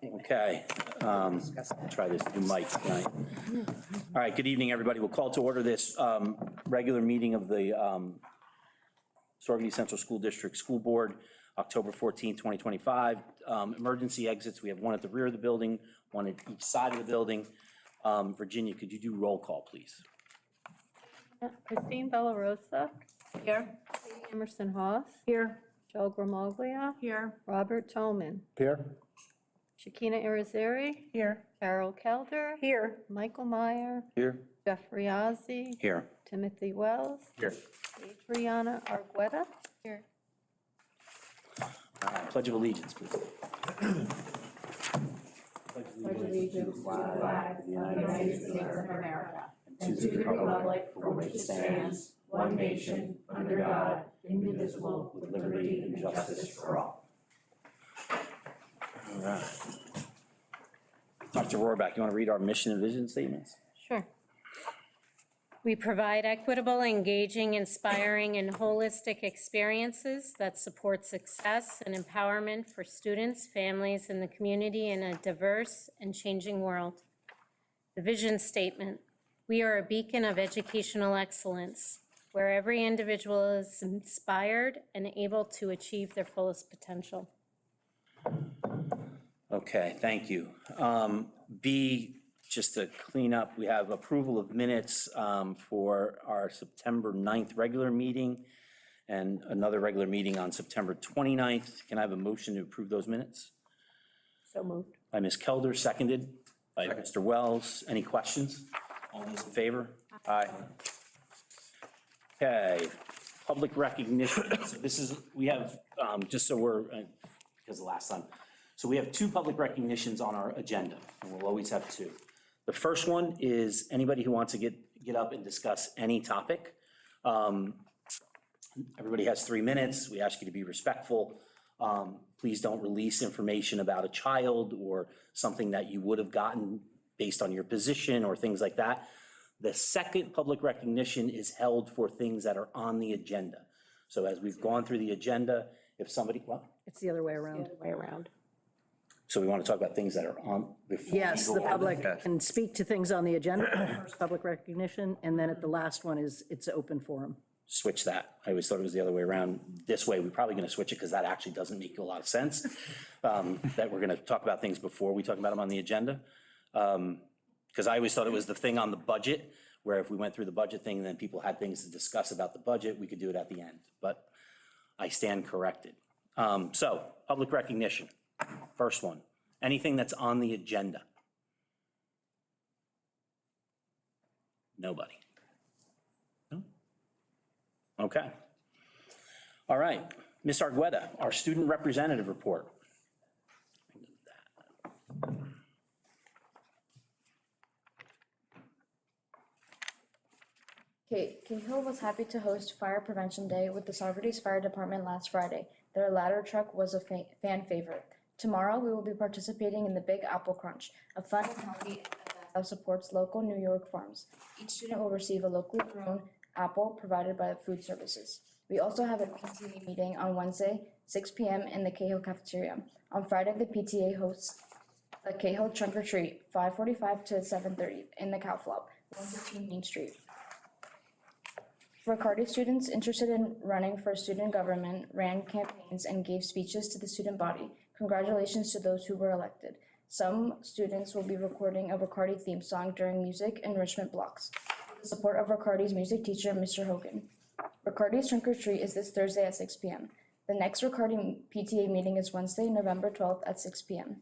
Okay, try this new mic tonight. All right, good evening, everybody. We'll call to order this regular meeting of the Saugerties Central School District School Board, October 14, 2025. Emergency exits, we have one at the rear of the building, one at each side of the building. Virginia, could you do roll call, please? Christine Bellarosa. Here. Emerson Haas. Here. Joe Gramaglia. Here. Robert Tolman. Here. Shakina Irizarry. Here. Carol Kelder. Here. Michael Meyer. Here. Jeffrey Ozzie. Here. Timothy Wells. Here. Adriana Argueta. Here. Pledge of allegiance, please. Pledge allegiance to the flag of the United States of America and to the republic for which it stands, one nation, under God, indivisible, with liberty and justice for all. All right. Dr. Rohrback, you want to read our mission and vision statements? Sure. We provide equitable, engaging, inspiring, and holistic experiences that support success and empowerment for students, families, and the community in a diverse and changing world. The vision statement: we are a beacon of educational excellence, where every individual is inspired and able to achieve their fullest potential. Okay, thank you. B, just to clean up, we have approval of minutes for our September 9th regular meeting and another regular meeting on September 29th. Can I have a motion to approve those minutes? So moved. By Ms. Kelder, seconded by Mr. Wells. Any questions? All those in favor? Aye. Okay, public recognition. So this is, we have, just so we're, because the last time. So we have two public recognitions on our agenda, and we'll always have two. The first one is anybody who wants to get up and discuss any topic. Everybody has 3 minutes. We ask you to be respectful. Please don't release information about a child or something that you would have gotten based on your position or things like that. The second public recognition is held for things that are on the agenda. So as we've gone through the agenda, if somebody, well, It's the other way around. The other way around. so we want to talk about things that are on before. Yes, we the go on. public can speak to things on the agenda, first public recognition, and then at the last one is, it's open forum. Switch that. I always thought it was the other way around. This way, we're probably going to switch it because that actually doesn't make a lot of sense. That we're going to talk about things before we talk about them on the agenda. Because I always thought it was the thing on the budget, where if we went through the budget thing and then people had things to discuss about the budget, we could do it at the end. But I stand corrected. So, public recognition. First one. Anything that's on the agenda? Nobody. No? Okay. All right. Ms. Argueta, our student representative report. Cahill was happy to host Fire Prevention Day with the Saugerties Fire Department last Friday. Their ladder truck was a fan favorite. Tomorrow, we will be participating in the Big Apple Crunch, a fun and healthy event that supports local New York farms. Each student will receive a locally grown apple provided by the food services. We also have a PTA meeting on Wednesday, 6 p.m. in the Cahill cafeteria. On Friday, the PTA hosts the Cahill Trunk or Treat, 5:45 to 7:30 in the Cow Flop, 115 Main Street. Riccardi students interested in running for student government ran campaigns and gave speeches to the student body. Congratulations to those who were elected. Some students will be recording a Riccardi theme song during music enrichment blocks. With the support of Riccardi's music teacher, Mr. Hogan. Riccardi's Trunk or Treat is this Thursday at 6 p.m. The next Riccardi PTA meeting is Wednesday, November 12th at 6 p.m.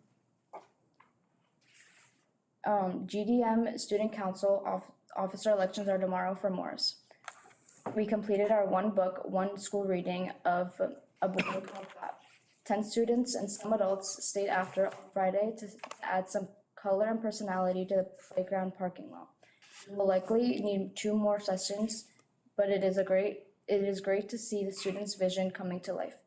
GDM Student Council officer elections are tomorrow for Morris. We completed our one book, one school reading of a book called Fab. 10 students and some adults stayed after on Friday to add some color and personality to the playground parking lot. We'll likely need 2 more sessions, but it is great to see the students' vision coming to life.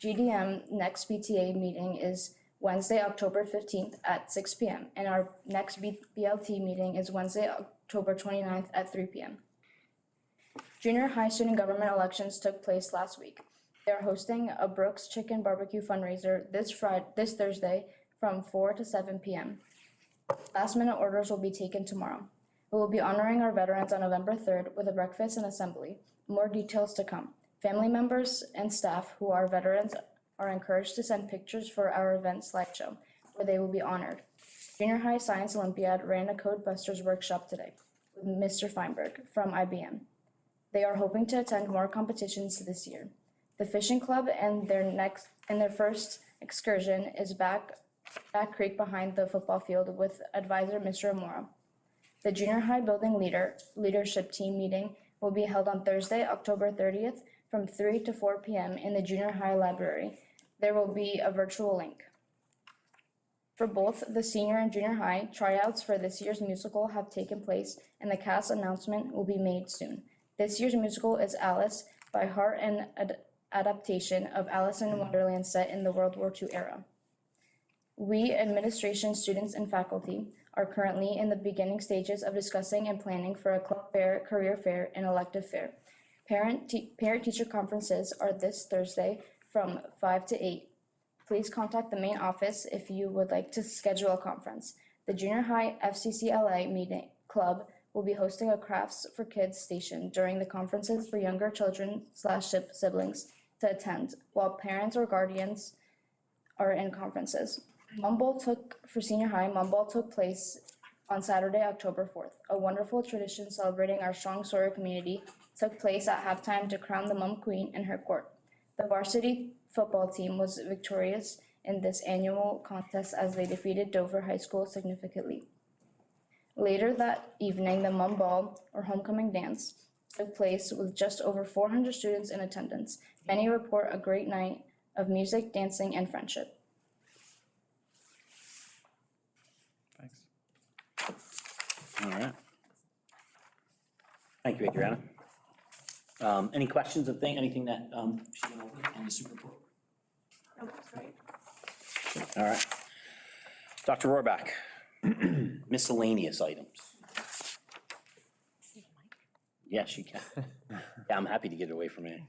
GDM next PTA meeting is Wednesday, October 15th at 6 p.m. and our next BLT meeting is Wednesday, October 29th at 3 p.m. Junior high student government elections took place last week. They're hosting a Brooks Chicken Barbecue fundraiser this Thursday from 4 to 7 p.m. Last-minute orders will be taken tomorrow. We will be honoring our veterans on November 3rd with a breakfast and assembly. More details to come. Family members and staff who are veterans are encouraged to send pictures for our event slideshow, where they will be honored. Junior High Science Olympiad ran a Code Busters workshop today with Mr. Feinberg from IBM. They are hoping to attend more competitions this year. The fishing club and their first excursion is back creek behind the football field with advisor Mr. Amora. The junior high building leadership team meeting will be held on Thursday, October 30th from 3 to 4 p.m. in the junior high library. There will be a virtual link. For both the senior and junior high, tryouts for this year's musical have taken place and the cast announcement will be made soon. This year's musical is Alice by heart and adaptation of Alice in Wonderland set in the World War II era. We, administration, students, and faculty, are currently in the beginning stages of discussing and planning for a club fair, career fair, and elective fair. Parent-teacher conferences are this Thursday from 5 to 8. Please contact the main office if you would like to schedule a conference. The Junior High FCCLA meeting club will be hosting a Crafts for Kids station during the conferences for younger children/siblings to attend, while parents or guardians are in conferences. For senior high, Mum Ball took place on Saturday, October 4th. A wonderful tradition celebrating our strong Sawyer community took place at halftime to crown the Mum Queen in her court. The varsity football team was victorious in this annual contest as they defeated Dover High School significantly. Later that evening, the Mum Ball, or homecoming dance, took place with just over 400 students in attendance. Many report a great night of music, dancing, and friendship. Thanks. All right. Thank you, Adriana. Any questions of anything that she went over on the super report? Oh, that's right. All right. Dr. Rohrbach, miscellaneous items. Yes, you can. Yeah, I'm happy to get it away from me.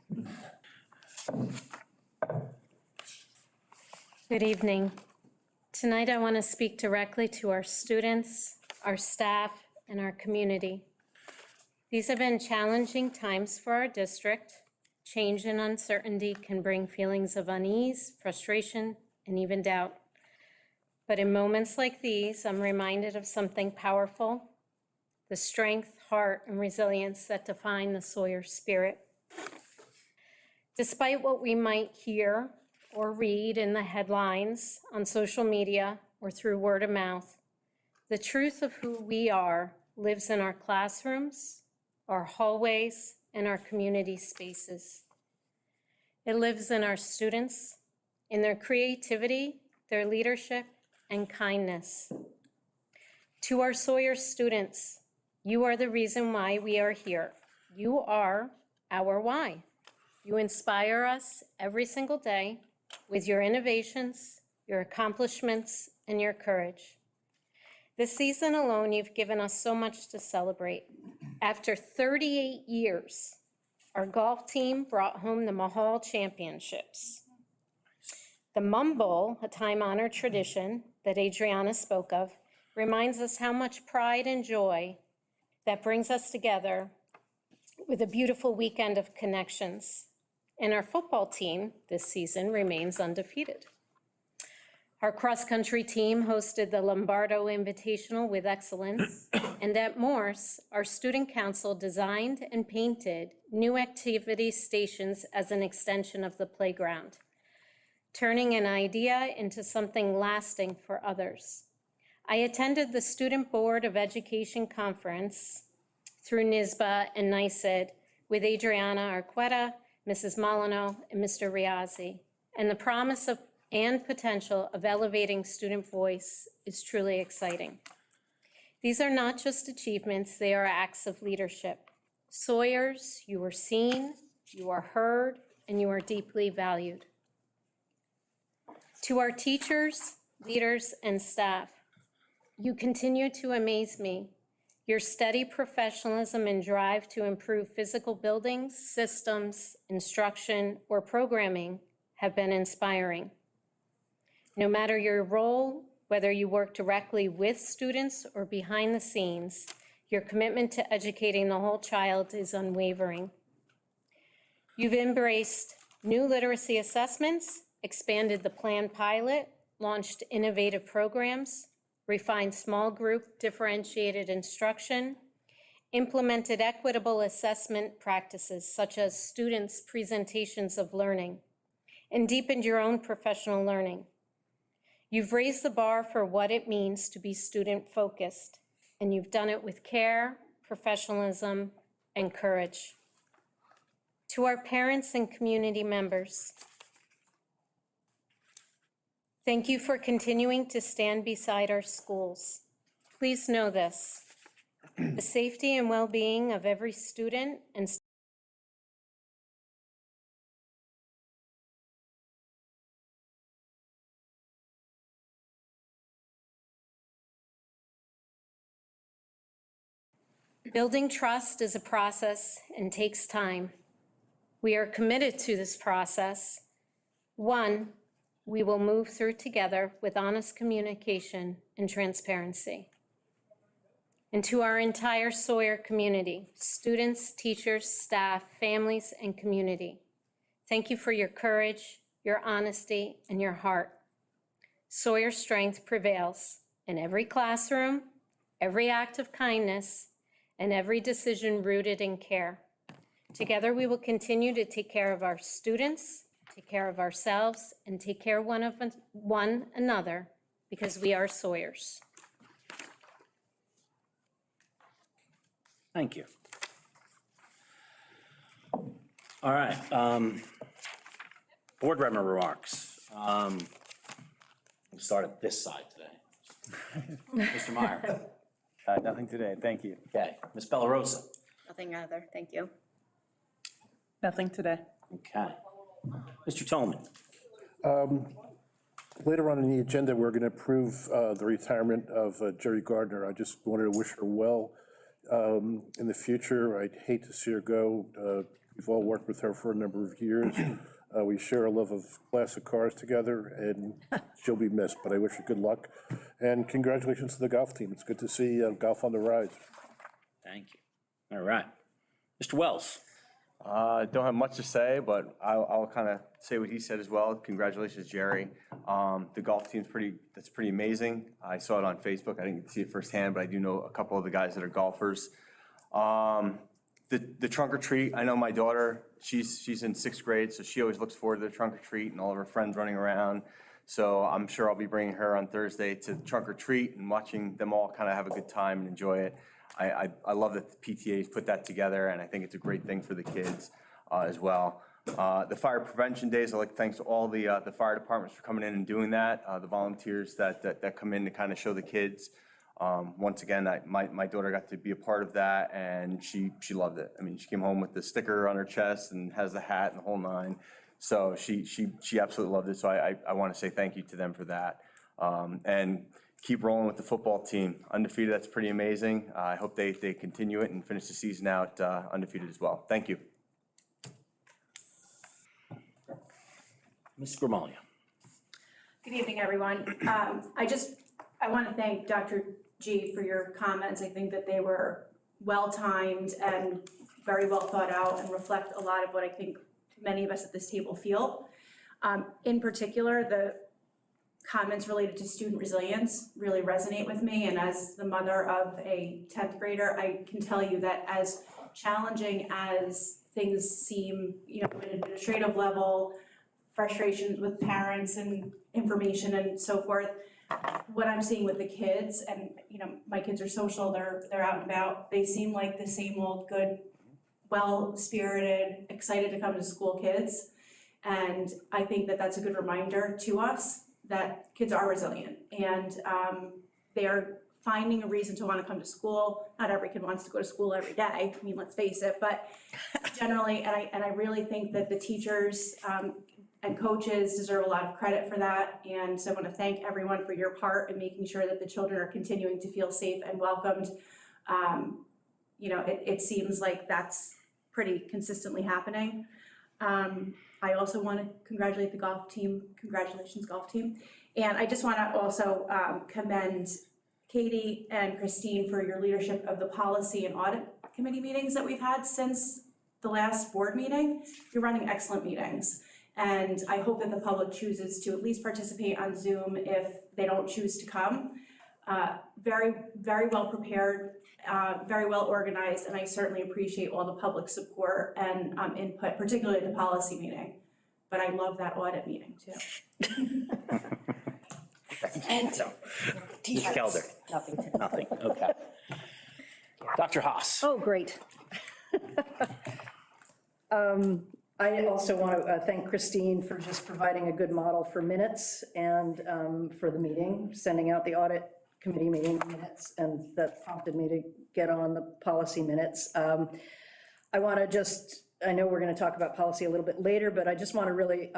Good evening. Tonight I want to speak directly to our students, our staff, and our community. These have been challenging times for our district. Change and uncertainty can bring feelings of unease, frustration, and even doubt. But in moments like these, I'm reminded of something powerful, the strength, heart, and resilience that define the Sawyer spirit. Despite what we might hear or read in the headlines, on social media, or through word of mouth, the truth of who we are lives in our classrooms, our hallways, and our community spaces. It lives in our students, in their creativity, their leadership, and kindness. To our Sawyer students, you are the reason why we are here. You are our why. You inspire us every single day with your innovations, your accomplishments, and your courage. This season alone, you've given us so much to celebrate. After 38 years, our golf team brought home the Mahal Championships. The Mum Bowl, a time-honored tradition that Adriana spoke of, reminds us how much pride and joy that brings us together with a beautiful weekend of connections. And our football team this season remains undefeated. Our cross-country team hosted the Lombardo Invitational with excellence, and at Morse, our student council designed and painted new activity stations as an extension of the playground, turning an idea into something lasting for others. I attended the Student Board of Education Conference through NYSBA and NYSED with Adriana Arqueta, Mrs. Molyneux, and Mr. Riazzi, and the promise of and potential of elevating student voice is truly exciting. These are not just achievements, they are acts of leadership. Sawyers, you are seen, you are heard, and you are deeply valued. To our teachers, leaders, and staff, you continue to amaze me. Your steady professionalism and drive to improve physical buildings, systems, instruction, or programming have been inspiring. No matter your role, whether you work directly with students or behind the scenes, your commitment to educating the whole child is unwavering. You've embraced new literacy assessments, expanded the plan pilot, launched innovative programs, refined small group differentiated instruction, implemented equitable assessment practices such as students' presentations of learning, and deepened your own professional learning. You've raised the bar for what it means to be student-focused, and you've done it with care, professionalism, and courage. To our parents and community members, thank you for continuing to stand beside our schools. Please know this: the safety and well-being of every student and building trust is a process and takes time. We are committed to this process. One, we will move through together with honest communication and transparency. And to our entire Sawyer community, students, teachers, staff, families, and community, thank you for your courage, your honesty, and your heart. Sawyer strength prevails in every classroom, every act of kindness, and every decision rooted in care. Together, we will continue to take care of our students, take care of ourselves, and take care of one another, because we are Sawyers. Thank you. All right. Board member remarks. We'll start at this side today. Mr. Meyer. Nothing today, thank you. Okay. Ms. Bellarosa. Nothing either, thank you. Nothing today. Okay. Mr. Tolman. Later on in the agenda, we're going to approve the retirement of Jerry Gardner. I just wanted to wish her well in the future. I'd hate to see her go. We've all worked with her for a number of years. We share a love of classic cars together, and she'll be missed, but I wish her good luck. And congratulations to the golf team. It's good to see golf on the rise. Thank you. All right. Mr. Wells. Don't have much to say, but I'll kind of say what he said as well. Congratulations, Jerry. The golf team's that's pretty amazing. I saw it on Facebook. I didn't get to see it firsthand, but I do know a couple of the guys that are golfers. The trunk or treat, I know my daughter, she's in 6th grade, so she always looks forward to the trunk or treat and all of her friends running around. So I'm sure I'll be bringing her on Thursday to trunk or treat and watching them all kind of have a good time and enjoy it. I love that the PTA's put that together, and I think it's a great thing for the kids as well. The fire prevention days, I'd like to thank all the fire departments for coming in and doing that, the volunteers that come in to kind of show the kids. Once again, my daughter got to be a part of that, and she loved it. I mean, she came home with the sticker on her chest and has the hat and the whole nine. So she absolutely loved it. So I want to say thank you to them for that. And keep rolling with the football team. Undefeated, that's pretty amazing. I hope they continue it and finish the season out undefeated as well. Thank you. Ms. Grimaldi. Good evening, everyone. I want to thank Dr. G for your comments. I think that they were well-timed and very well thought out and reflect a lot of what I think many of us at this table feel. In particular, the comments related to student resilience really resonate with me, and as the mother of a 10th grader, I can tell you that as challenging as things seem, at an administrative level, frustrations with parents and information and so forth, what I'm seeing with the kids, and my kids are social, they're out and about, they seem like the same old good, well-spirited, excited to come to school kids. And I think that that's a good reminder to us that kids are resilient, and they are finding a reason to want to come to school. Not every kid wants to go to school every day, I mean, let's face it, but generally, and I really think that the teachers and coaches deserve a lot of credit for that. And so I want to thank everyone for your part in making sure that the children are continuing to feel safe and welcomed. It seems like that's pretty consistently happening. I also want to congratulate the golf team. Congratulations, golf team. And I just want to also commend Katie and Christine for your leadership of the policy and audit committee meetings that we've had since the last board meeting. You're running excellent meetings. And I hope that the public chooses to at least participate on Zoom if they don't choose to come. Very, very well prepared, very well organized, and I certainly appreciate all the public support and input, particularly at the policy meeting. But I love that audit meeting too. Ms. Kelder? Nothing, okay. Dr. Haas? Oh, great. I also want to thank Christine for just providing a good model for minutes and for the meeting, sending out the audit committee meeting minutes, and that prompted me to get on the policy minutes. I want to just, I know we're going to talk about policy a little bit later, but I just want to really,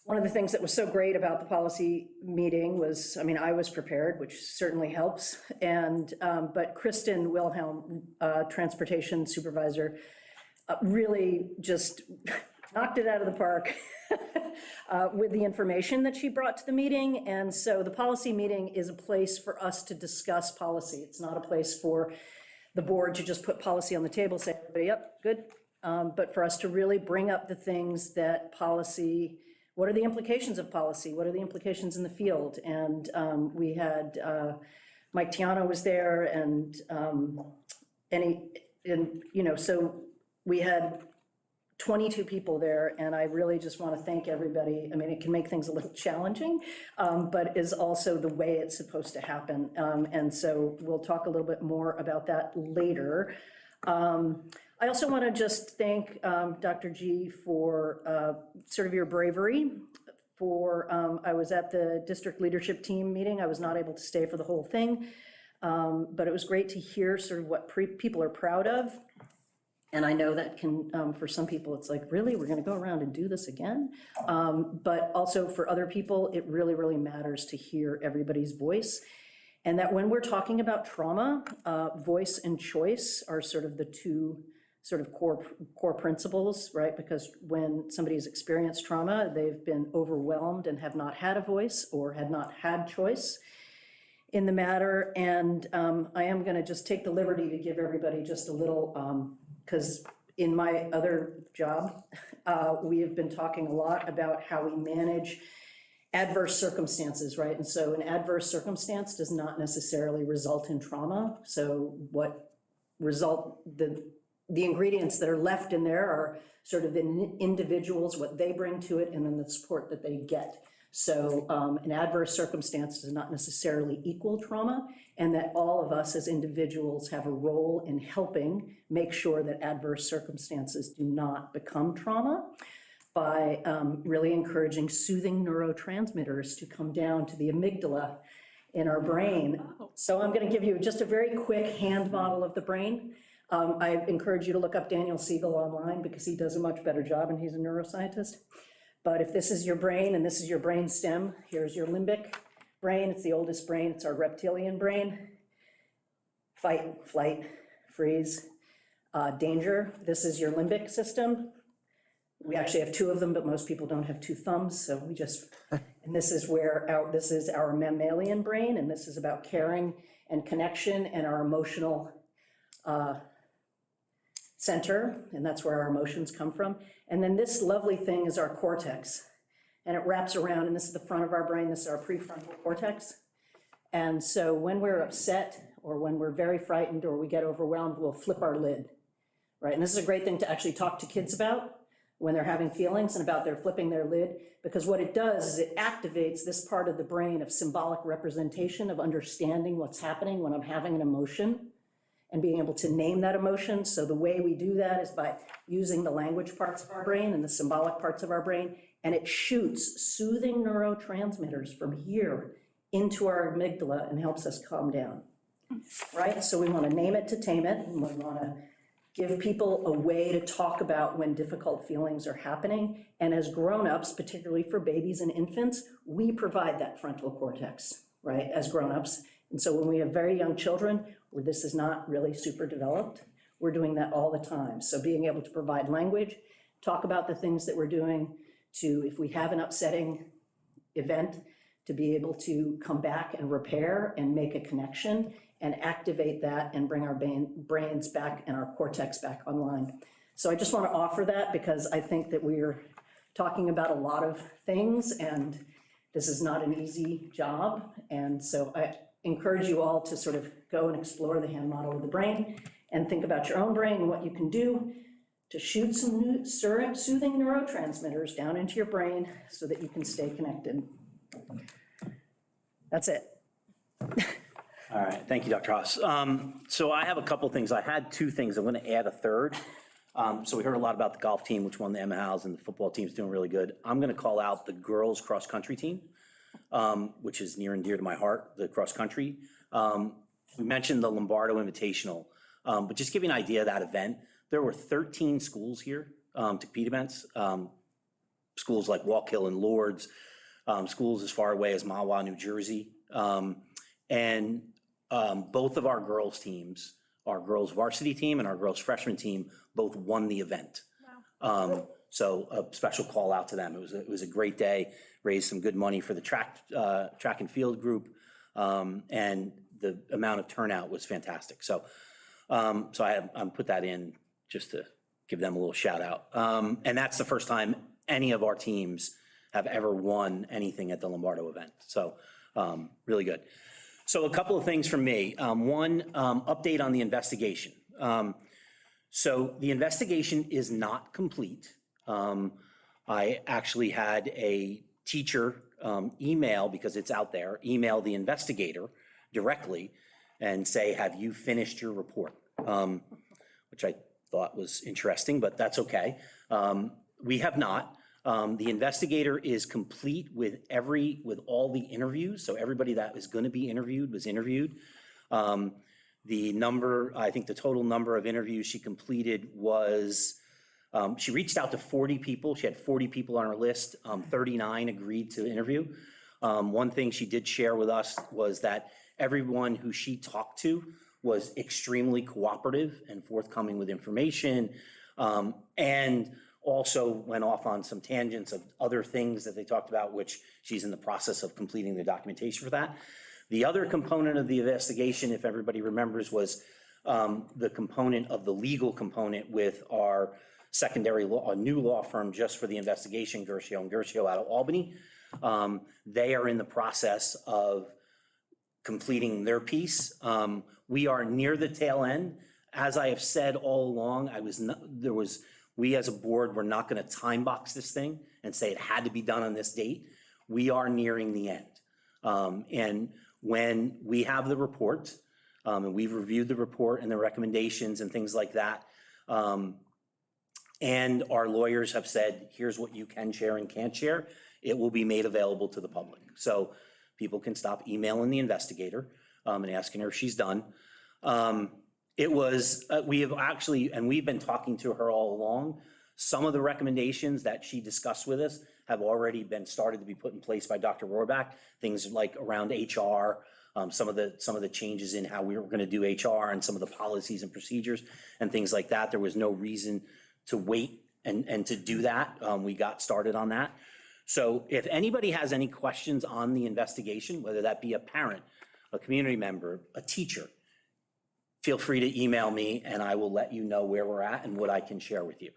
one of the things that was so great about the policy meeting was, I mean, I was prepared, which certainly helps, and, but Kristen Wilhelm, transportation supervisor, really just knocked it out of the park with the information that she brought to the meeting. And so the policy meeting is a place for us to discuss policy. It's not a place for the board to just put policy on the table, say, everybody, yep, good. But for us to really bring up the things that policy, what are the implications of policy? What are the implications in the field? And we had, Mike Tiano was there, and you know, so we had 22 people there, and I really just want to thank everybody. I mean, it can make things a little challenging, but is also the way it's supposed to happen. And so we'll talk a little bit more about that later. I also want to just thank Dr. G for sort of your bravery. I was at the district leadership team meeting. I was not able to stay for the whole thing, but it was great to hear sort of what people are proud of. And I know that can, for some people, it's like, really, we're going to go around and do this again? But also for other people, it really, really matters to hear everybody's voice. And that when we're talking about trauma, voice and choice are sort of the two sort of core principles, right? Because when somebody's experienced trauma, they've been overwhelmed and have not had a voice or had not had choice in the matter. And I am going to just take the liberty to give everybody just a little, because in my other job, we have been talking a lot about how we manage adverse circumstances, right? And so an adverse circumstance does not necessarily result in trauma. So what the ingredients that are left in there are sort of the individuals, what they bring to it, and then the support that they get. So an adverse circumstance does not necessarily equal trauma, and that all of us as individuals have a role in helping make sure that adverse circumstances do not become trauma by really encouraging soothing neurotransmitters to come down to the amygdala in our brain. So I'm going to give you just a very quick hand model of the brain. I encourage you to look up Daniel Siegel online because he does a much better job and he's a neuroscientist. But if this is your brain and this is your brain stem, here's your limbic brain. It's the oldest brain. It's our reptilian brain. Fight, flight, freeze, danger. This is your limbic system. We actually have two of them, but most people don't have two thumbs. So we just, and this is where this is our mammalian brain, and this is about caring and connection and our emotional center, and that's where our emotions come from. And then this lovely thing is our cortex, and it wraps around, and this is the front of our brain, this is our prefrontal cortex. And so when we're upset, or when we're very frightened, or we get overwhelmed, we'll flip our lid, right? And this is a great thing to actually talk to kids about when they're having feelings and about their flipping their lid, because what it does is it activates this part of the brain of symbolic representation, of understanding what's happening when I'm having an emotion, and being able to name that emotion. So the way we do that is by using the language parts of our brain and the symbolic parts of our brain, and it shoots soothing neurotransmitters from here into our amygdala and helps us calm down, right? So we want to name it to tame it, and we want to give people a way to talk about when difficult feelings are happening. And as grown-ups, particularly for babies and infants, we provide that frontal cortex, right, as grown-ups. And so when we have very young children, where this is not really super developed, we're doing that all the time. So being able to provide language talk about the things that we're doing, to, if we have an upsetting event, to be able to come back and repair and make a connection and activate that and bring our brains back and our cortex back online. So I just want to offer that because I think that we're talking about a lot of things and this is not an easy job. And so I encourage you all to sort of go and explore the hand model of the brain and think about your own brain and what you can do to shoot some new soothing neurotransmitters down into your brain so that you can stay connected. That's it. All right, thank you, Dr. Haas. So I have a couple things. I had two things. I'm going to add a third. So we heard a lot about the golf team, which won the Emma House, and the football team's doing really good. I'm going to call out the girls cross-country team, which is near and dear to my heart, the cross-country. We mentioned the Lombardo Invitational, but just give you an idea of that event, there were 13 schools here to compete events, schools like Walk Hill and Lourdes, schools as far away as Mahwah, New Jersey. And both of our girls teams, our girls varsity team and our girls freshman team, both won the event. Wow. So a special call out to them. It was a great day, raised some good money for the track and field group, and the amount of turnout was fantastic. So I put that in just to give them a little shout out. And that's the first time any of our teams have ever won anything at the Lombardo event. So really good. So a couple of things from me. One, update on the investigation. So the investigation is not complete. I actually had a teacher email, because it's out there, email the investigator directly and say, have you finished your report? Which I thought was interesting, but that's okay. We have not. The investigator is complete with all the interviews. So everybody that was going to be interviewed was interviewed. The number, I think the total number of interviews she completed was, she reached out to 40 people. She had 40 people on her list. 39 agreed to interview. One thing she did share with us was that everyone who she talked to was extremely cooperative and forthcoming with information, and also went off on some tangents of other things that they talked about, which she's in the process of completing the documentation for that. The other component of the investigation, if everybody remembers, was the component of the legal component with our secondary law, a new law firm just for the investigation, Gershio and Gershio out of Albany. They are in the process of completing their piece. We are near the tail end. As I have said all along, we as a board were not going to time box this thing and say it had to be done on this date. We are nearing the end. And when we have the report, and we've reviewed the report and the recommendations and things like that, and our lawyers have said, here's what you can share and can't share, it will be made available to the public. So people can stop emailing the investigator and asking her if she's done. We have actually, and we've been talking to her all along, some of the recommendations that she discussed with us have already been started to be put in place by Dr. Rohrbach, things like around HR, some of the changes in how we were going to do HR and some of the policies and procedures and things like that. There was no reason to wait and to do that. We got started on that. So if anybody has any questions on the investigation, whether that be a parent, a community member, a teacher, feel free to email me and I will let you know where we're at and what I can share with you.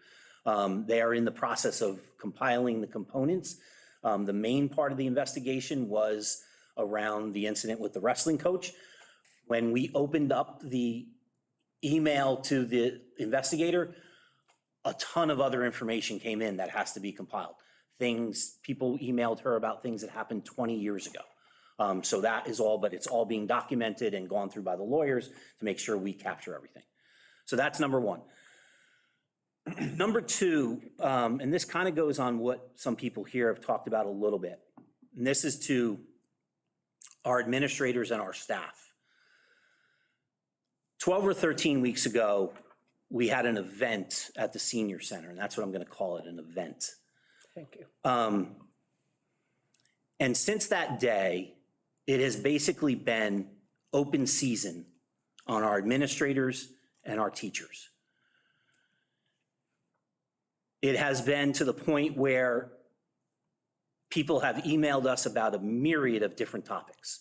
They are in the process of compiling the components. The main part of the investigation was around the incident with the wrestling coach. When we opened up the email to the investigator, a ton of other information came in that has to be compiled. People emailed her about things that happened 20 years ago. So that is all, but it's all being documented and gone through by the lawyers to make sure we capture everything. So that's number one. Number two, and this kind of goes on what some people here have talked about a little bit, and this is to our administrators and our staff. 12 or 13 weeks ago, we had an event at the senior center, and that's what I'm going to call it, an event. Thank you. And since that day, it has basically been open season on our administrators and our teachers. It has been to the point where people have emailed us about a myriad of different topics.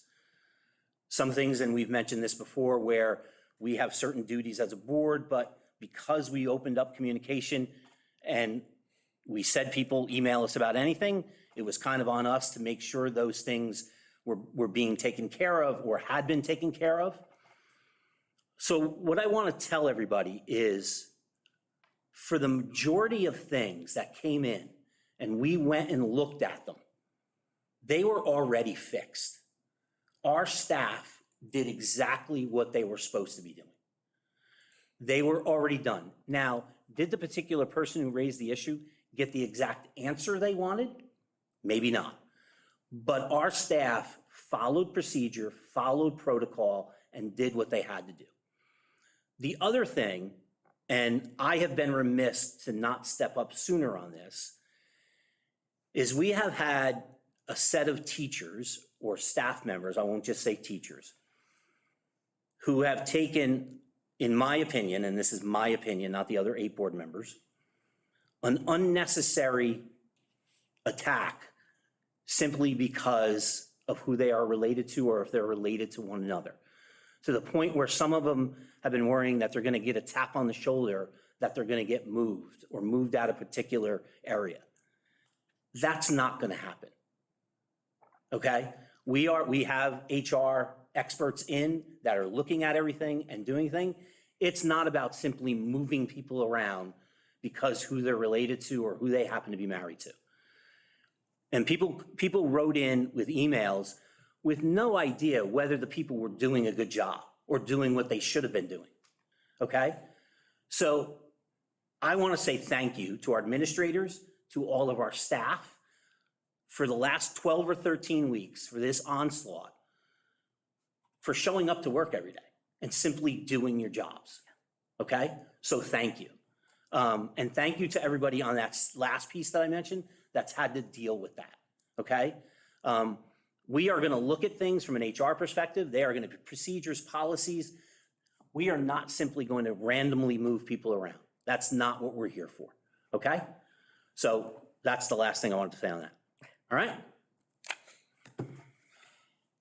Some things, and we've mentioned this before, where we have certain duties as a board, but because we opened up communication and we said people email us about anything, it was kind of on us to make sure those things were being taken care of or had been taken care of. So what I want to tell everybody is, for the majority of things that came in and we went and looked at them, they were already fixed. Our staff did exactly what they were supposed to be doing. They were already done. Now, did the particular person who raised the issue get the exact answer they wanted? Maybe not. But our staff followed procedure, followed protocol, and did what they had to do. The other thing, and I have been remiss to not step up sooner on this, is we have had a set of teachers or staff members, I won't just say teachers, who have taken, in my opinion, and this is my opinion, not the other 8 board members, an unnecessary attack simply because of who they are related to or if they're related to one another. To the point where some of them have been worrying that they're going to get a tap on the shoulder, that they're going to get moved or moved out of a particular area. That's not going to happen. Okay? We have HR experts in that are looking at everything and doing things. It's not about simply moving people around because who they're related to or who they happen to be married to. And people wrote in with emails with no idea whether the people were doing a good job or doing what they should have been doing, okay? So I want to say thank you to our administrators, to all of our staff for the last 12 or 13 weeks for this onslaught, for showing up to work every day and simply doing your jobs, okay? So thank you. And thank you to everybody on that last piece that I mentioned that's had to deal with that, okay? We are going to look at things from an HR perspective. They are going to be procedures, policies. We are not simply going to randomly move people around. That's not what we're here for, okay? So that's the last thing I wanted to say on that. All right?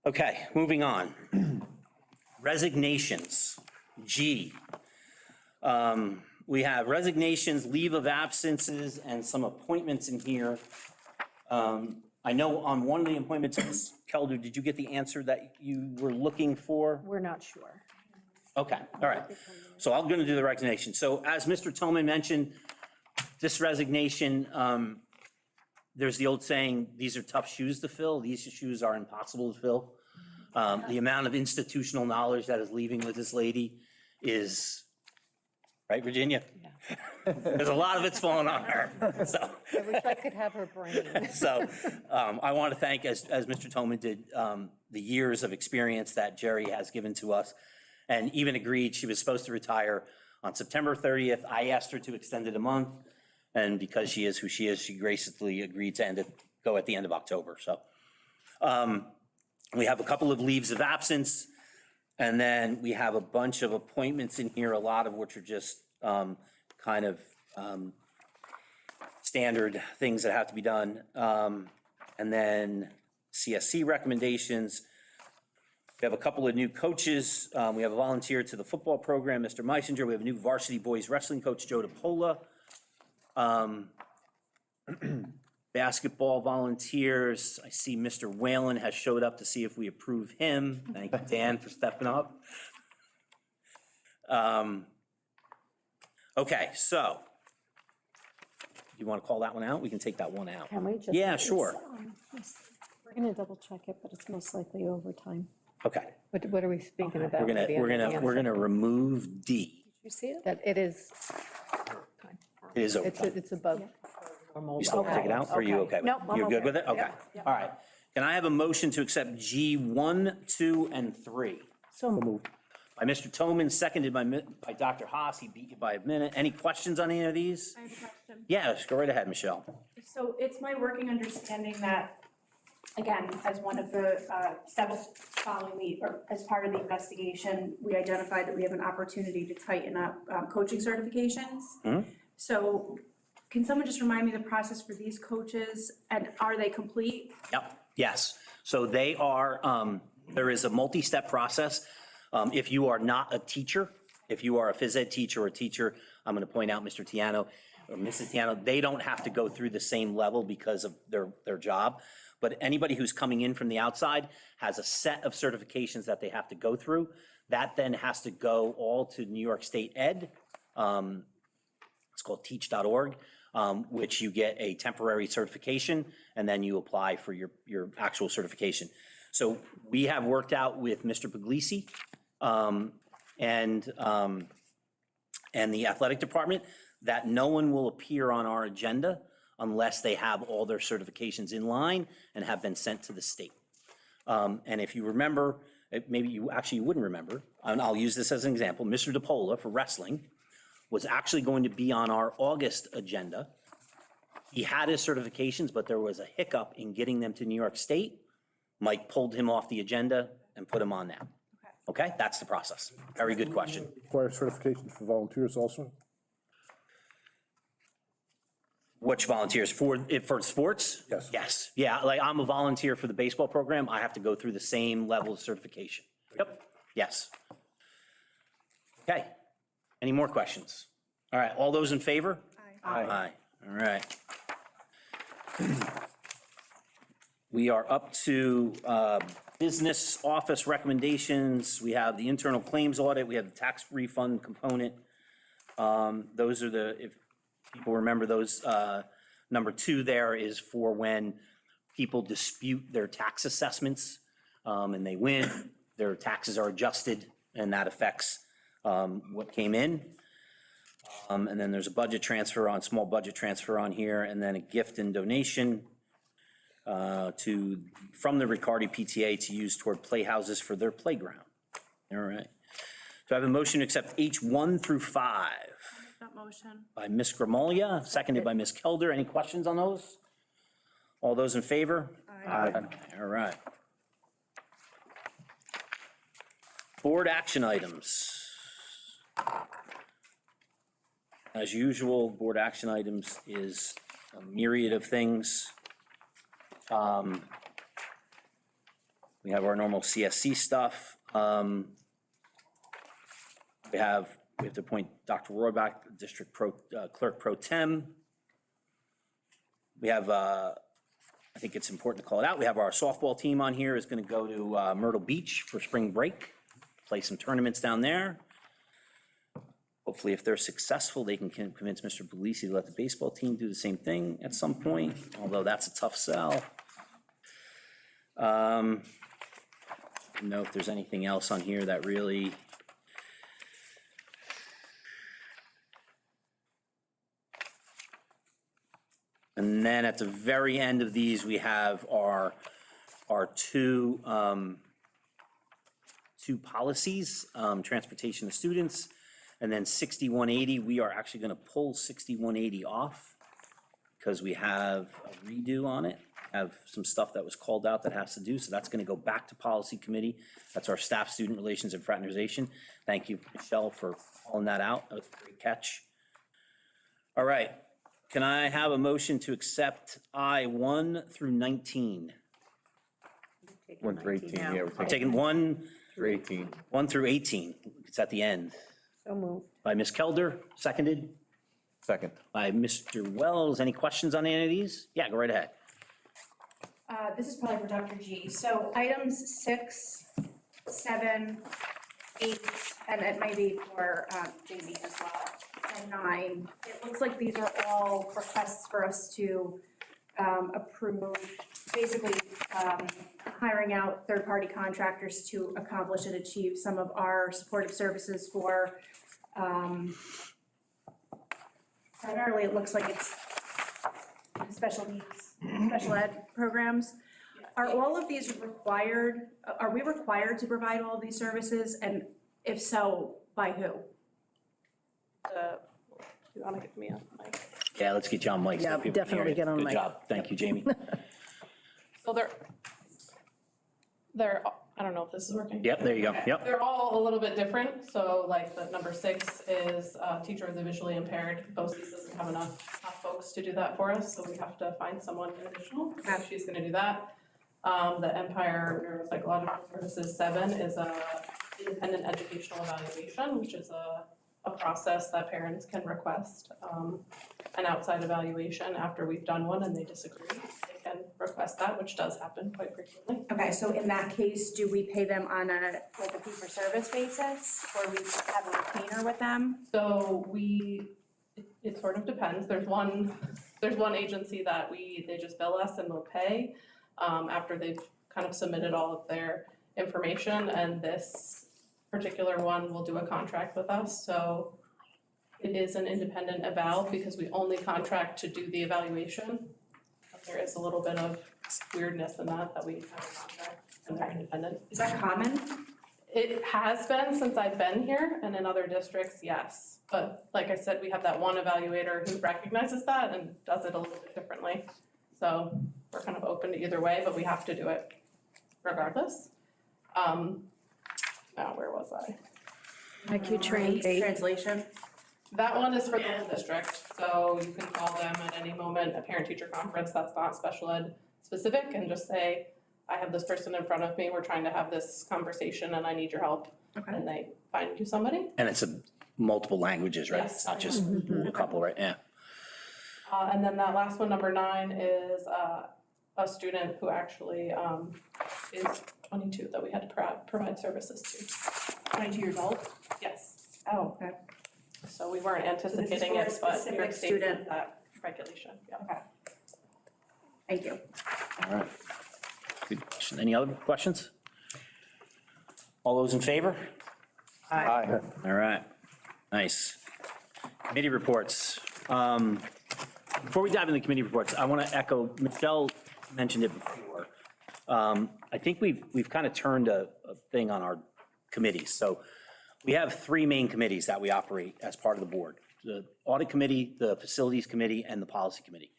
Okay, moving on. Resignations, G. We have resignations, leave of absences, and some appointments in here. I know on one of the appointments, Ms. Kelder, did you get the answer that you were looking for? We're not sure. Okay, all right. So I'm going to do the resignation. So as Mr. Tillman mentioned, this resignation, there's the old saying, these are tough shoes to fill. These shoes are impossible to fill. The amount of institutional knowledge that is leaving with this lady is, right, Virginia? There's a lot of it's falling on her, so. I wish I could have her brain. So I want to thank, as Mr. Tillman did, the years of experience that Jerry has given to us, and even agreed she was supposed to retire on September 30th. I asked her to extend it a month, and because she is who she is, she graciously agreed to go at the end of October. So we have a couple of leaves of absence, and then we have a bunch of appointments in here, a lot of which are just kind of standard things that have to be done. And then CSC recommendations. We have a couple of new coaches. We have a volunteer to the football program, Mr. Meisinger. We have a new varsity boys wrestling coach, Joe DePola. Basketball volunteers, I see Mr. Whalen has showed up to see if we approve him. Thank you, Dan, for stepping up. Okay, so you want to call that one out? We can take that one out. Can we just? Yeah, sure. We're going to double check it, but it's most likely overtime. Okay, What are we speaking about? we're gonna remove D. Did you see it? That it is. It is overtime. It's above. You still take it out, or are you okay? Nope, I'm You're good okay. with it? Okay, Yeah. all right. Can I have a motion to accept G 1, 2, and 3? So moved. By Mr. Toman, seconded by Dr. Haas. He beat you by a minute. Any questions on any of these? I have a question. Yes, go right ahead, Michelle. So it's my working understanding that, again, as one of the steps following or as part of the investigation, we identified that we have an opportunity to tighten up coaching certifications. So can someone just remind me the process for these coaches, and are they complete? Yep, yes. So they are, there is a multi-step process. If you are not a teacher, if you are a phys ed teacher or a teacher, I'm going to point out Mr. Tiano or Mrs. Tiano, they don't have to go through the same level because of their job. But anybody who's coming in from the outside has a set of certifications that they have to go through. That then has to go all to New York State Ed. It's called teach.org, which you get a temporary certification, and then you apply for your actual certification. So we have worked out with Mr. Puglisi and the athletic department that no one will appear on our agenda unless they have all their certifications in line and have been sent to the state. And if you remember, maybe you wouldn't remember, and I'll use this as an example, Mr. DePola for wrestling was actually going to be on our August agenda. He had his certifications, but there was a hiccup in getting them to New York State. Mike pulled him off the agenda and put him on now. Okay, that's the process. Very good question. Require certifications for volunteers also? Which volunteers? For sports? Yes. Yes, yeah, like I'm a volunteer for the baseball program. I have to go through the same level of certification. Yep, yes. Okay, any more questions? All right, all those in favor? Aye. Aye, all right. We are up to business office recommendations. We have the internal claims audit, we have the tax refund component. Those are the, if people remember those, number 2 there is for when people dispute their tax assessments and they win, their taxes are adjusted and that affects what came in. And then there's a budget transfer on, small budget transfer on here, and then a gift and donation from the Riccardi PTA to use toward playhouses for their playground. All right. So I have a motion to accept H1 through 5 That motion. by Ms. Gramalia, seconded by Ms. Kelder. Any questions on those? All those in favor? Aye. All right. Board action items. As usual, board action items is a myriad of things. We have our normal CSC stuff. We have to appoint Dr. Rohrbach, District Clerk Pro Tem. We have, I think it's important to call it out, we have our softball team on here is going to go to Myrtle Beach for spring break, play some tournaments down there. Hopefully, if they're successful, they can convince Mr. Puglisi to let the baseball team do the same thing at some point, although that's a tough sell. I don't know if there's anything else on here that really. And then at the very end of these, we have our two policies, transportation of students. And then 6180, we are actually going to pull 6180 off because we have a redo on it. Have some stuff that was called out that has to do, so that's going to go back to policy committee. That's our staff, student relations, and fraternization. Thank you, Michelle, for calling that out. That was a great catch. All right, can I have a motion to accept I1 through 19? 1 through 18, yeah, we're I'm taking 1 through 18. through 18. It's at the end. So moved. By Ms. Kelder, seconded Second. by Mr. Wells. Any questions on any of these? Yeah, go right ahead. This is probably for Dr. G. So items 6, 7, 8, and it may be for Jamie as well, and 9. It looks like these are all requests for us to approve, basically hiring out third-party contractors to accomplish and achieve some of our supportive services for, primarily it looks like it's special needs, special ed programs. Are all of these required, are we required to provide all of these services? And if so, by who? You want to get me on mic? Yeah, let's get you on mic. so Yeah, people can definitely hear you. get on Good mic. job. Thank you, Jamie. So they're, I don't know if this is working. Yep, there you go. Yep. They're all a little bit different. So like the number 6 is teacher of the visually impaired. BOCES doesn't have enough folks folks to do that for us, so we have to find someone additional, so she's gonna do that. The Empire Neuropsychological Services 7 is a independent educational evaluation, which is a process that parents can request an outside evaluation after we've done one and they disagree. They can request that, which does happen quite frequently. Okay, so in that case, do we pay them on a fee-for-service basis, or we have a retainer with them? So it sort of depends. There's one agency that they just bill us and we'll pay after they've kind of submitted all of their information, and this particular one will do a contract with us, so it is an independent eval because we only contract to do the evaluation. But there is a little bit of weirdness in that we have a contract and they're independent. Is that common? It has been since I've been here, and in other districts, yes. But like I said, we have that one evaluator who recognizes that and does it a little bit differently. So we're kind of open to either way, but we have to do it regardless. Now, where was I? IQ trained. Translation? That one is for the whole district, so you can call them at any moment, a parent-teacher conference that's not special ed specific, and just say, I have this person in front of me, we're trying to have this conversation and I need your help. Okay. And they find you somebody. And it's multiple languages, right? Yes. It's not just a couple, right? Yeah. And then that last one, number 9, is a student who actually is 22 that we had to provide services to. 22 years old? Yes. Oh, okay. So we weren't anticipating for a it, but New specific York State student. did that regulation, yeah. Okay. Thank you. All right. Good question. Any other questions? All those in favor? Aye. All right. Nice. Committee reports. Before we dive into committee reports, I want to echo, Michelle mentioned it before. I think we've kind of turned a thing on our committees. So we have 3 main committees that we operate as part of the board: the audit committee, the facilities committee, and the policy committee.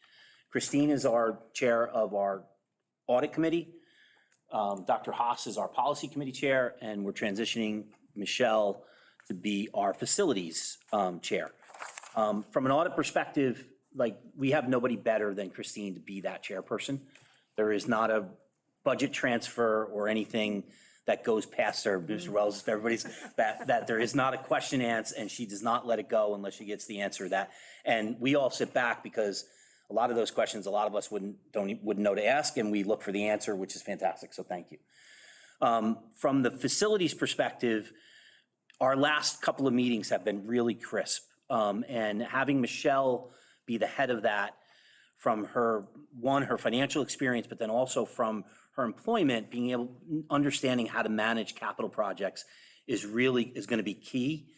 Christine is our chair of our audit committee. Dr. Haas is our policy committee chair, and we're transitioning Michelle to be our facilities chair. From an audit perspective, like, we have nobody better than Christine to be that chairperson. There is not a budget transfer or anything that goes past her, Mr. Wells, everybody's, that there is not a question asked, and she does not let it go unless she gets the answer that. And we all sit back because a lot of those questions, a lot of us wouldn't know to ask, and we look for the answer, which is fantastic, so thank you. From the facilities perspective, our last couple of meetings have been really crisp, and having Michelle be the head of that, from her financial experience, but then also from her employment, understanding how to manage capital projects is going to be key,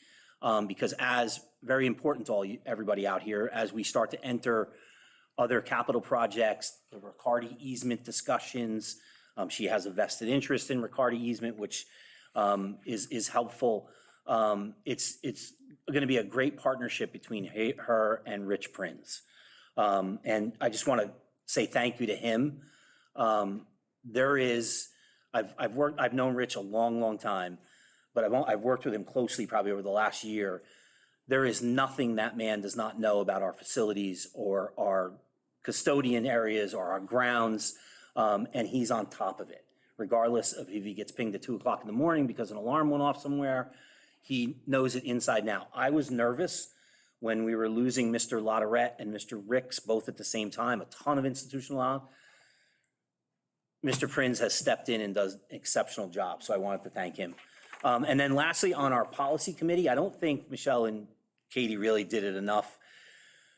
because as very important to everybody out here, as we start to enter other capital projects, the Riccardi easement discussions, she has a vested interest in Riccardi easement, which is helpful. It's going to be a great partnership between her and Rich Prinz. And I just want to say thank you to him. I've known Rich a long time, but I've worked with him closely probably over the last year. There is nothing that man does not know about our facilities or our custodian areas or our grounds, and he's on top of it. Regardless of if he gets pinged at 2 o'clock in the morning because an alarm went off somewhere, he knows it inside and out. I was nervous when we were losing Mr. Latourette and Mr. Ricks both at the same time, a ton of institutional knowledge. Mr. Prinz has stepped in and does an exceptional job, so I wanted to thank him. And then lastly, on our policy committee, I don't think Michelle and Katie really did it enough.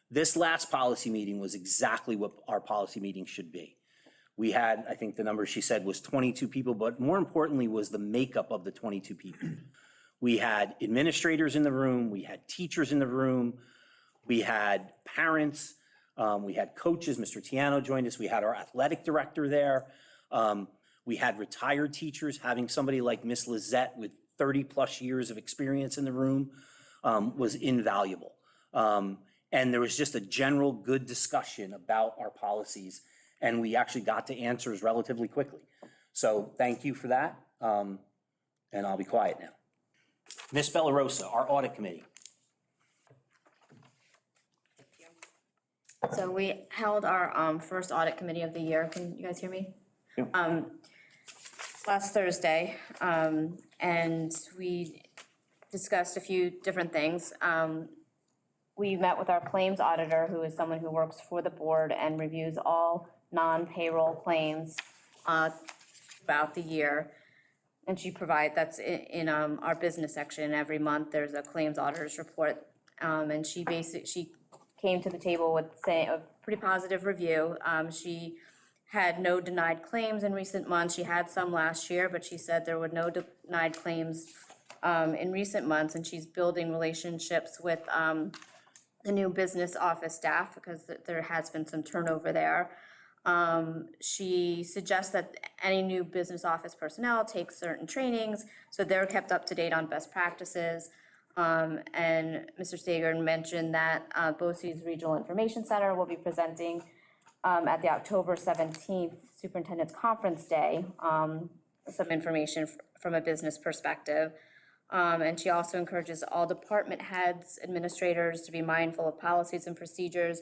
This last policy meeting was exactly what our policy meeting should be. We had, I think the number she said was 22 people, but more importantly was the makeup of the 22 people. We had administrators in the room, we had teachers in the room, we had parents, we had coaches. Mr. Tiano joined us, we had our athletic director there. We had retired teachers. Having somebody like Miss Lizette with 30+ years of experience in the room was invaluable. And there was just a general good discussion about our policies, and we actually got to answers relatively quickly. So thank you for that, and I'll be quiet now. Ms. Bellarosa, our audit committee. So we held our first audit committee of the year. Can you guys hear me? Last Thursday, and we discussed a few different things. We met with our claims auditor, who is someone who works for the board and reviews all non-payroll claims throughout the year. And that's in our business section. Every month, there's a claims auditor's report. And she came to the table with a pretty positive review. She had no denied claims in recent months. She had some last year, but she said there were no denied claims in recent months, and she's building relationships with the new business office staff because there has been some turnover there. She suggests that any new business office personnel take certain trainings, so they're kept up to date on best practices. And Mr. Stager mentioned that BOCES Regional Information Center will be presenting at the October 17th Superintendent's Conference Day, some information from a business perspective. And she also encourages all department heads, administrators to be mindful of policies and procedures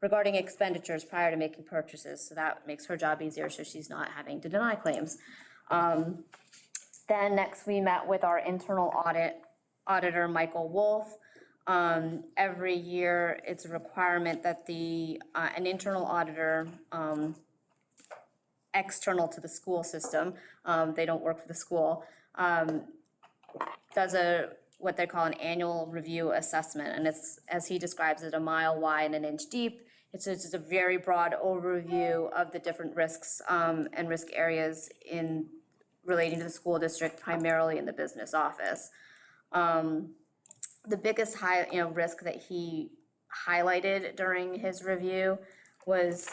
regarding expenditures prior to making purchases. So that makes her job easier, so she's not having to deny claims. Then next, we met with our internal auditor, Michael Wolf. Every year, it's a requirement that an internal auditor, external to the school system, they don't work for the school, does what they call an annual review assessment. And it's, as he describes it, a mile wide and an inch deep. It's just a very broad overview of the different risks and risk areas relating to the school district, primarily in the business office. The biggest risk that he highlighted during his review was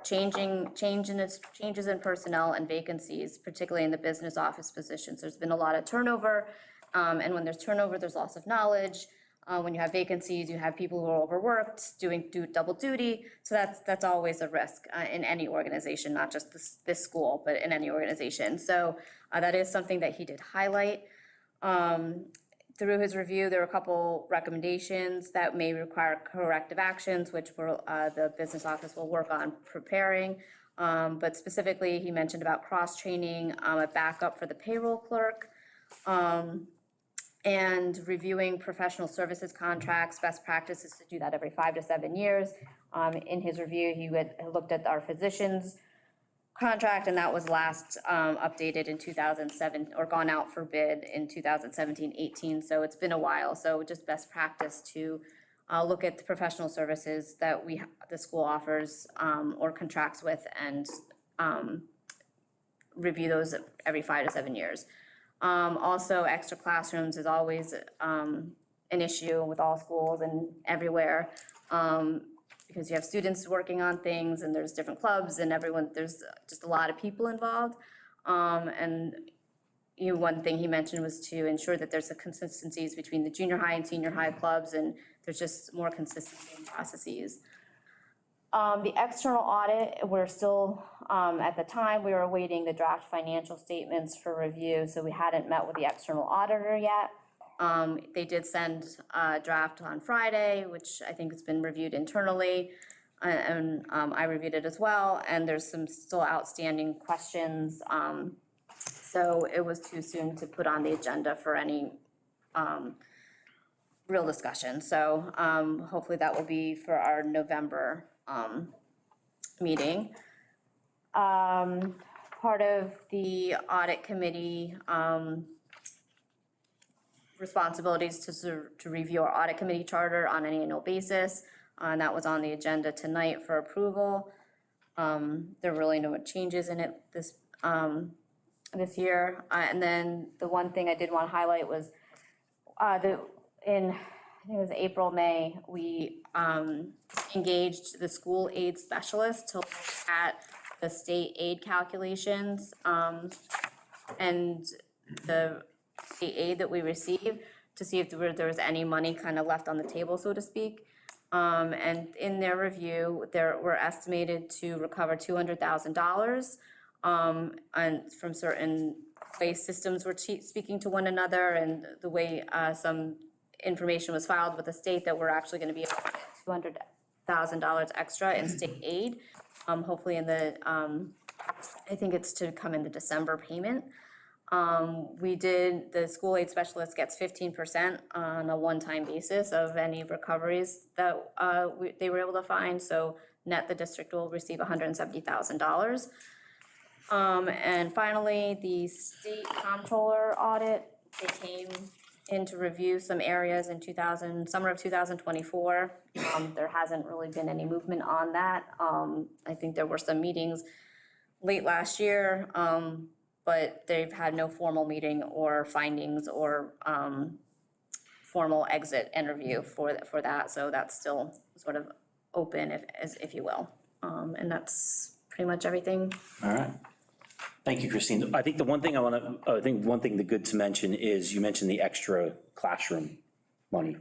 changes in personnel and vacancies, particularly in the business office positions. There's been a lot of turnover, and when there's turnover, there's loss of knowledge. When you have vacancies, you have people who are overworked, do double duty. So that's always a risk in any organization, not just this school, but in any organization. So that is something that he did highlight. Through his review, there were a couple recommendations that may require corrective actions, which the business office will work on preparing. But specifically, he mentioned about cross-training, a backup for the payroll clerk, and reviewing professional services contracts, best practices to do that every 5 to 7 years. In his review, he looked at our physicians contract, and that was last updated in 2007, or gone out for bid in 2017-18, so it's been a while. So just best practice to look at the professional services that the school offers or contracts with, and review those every 5 to 7 years. Also, extra classrooms is always an issue with all schools and everywhere, because you have students working on things, and there's different clubs, and there's just a lot of people involved. And one thing he mentioned was to ensure that there's a consistencies between the junior high and senior high clubs, and there's just more consistency in processes. The external audit, we're still, at the time, we were awaiting the draft financial statements for review, so we hadn't met with the external auditor yet. They did send a draft on Friday, which I think has been reviewed internally, and I reviewed it as well, and there's some still outstanding questions. So it was too soon to put on the agenda for any real discussion. So hopefully that will be for our November meeting. Part of the audit committee responsibilities to review our audit committee charter on an annual basis, and that was on the agenda tonight for approval. There are really no changes in it this year. And then the one thing I did want to highlight was I think it was April, May, we engaged the school aid specialist to look at the state aid calculations and the state aid that we received, to see if there was any money kind of left on the table, so to speak. And in their review, we're estimated to recover $200,000 and from certain way systems were speaking to one another, and the way some information was filed with the state, that we're actually going to be able to get $100,000 extra in state aid. Hopefully in the, I think it's to come in the December payment. The school aid specialist gets 15% on a one-time basis of any recoveries that they were able to find. So net, the district will receive $170,000. And finally, the state comptroller audit, they came in to review some areas in summer of 2024. There hasn't really been any movement on that. I think there were some meetings late last year, but they've had no formal meeting or findings or formal exit interview for that. So that's still sort of open, if you will. And that's pretty much everything. All right. Thank you, Christine. I think one thing the good to mention is you mentioned the extra classroom money.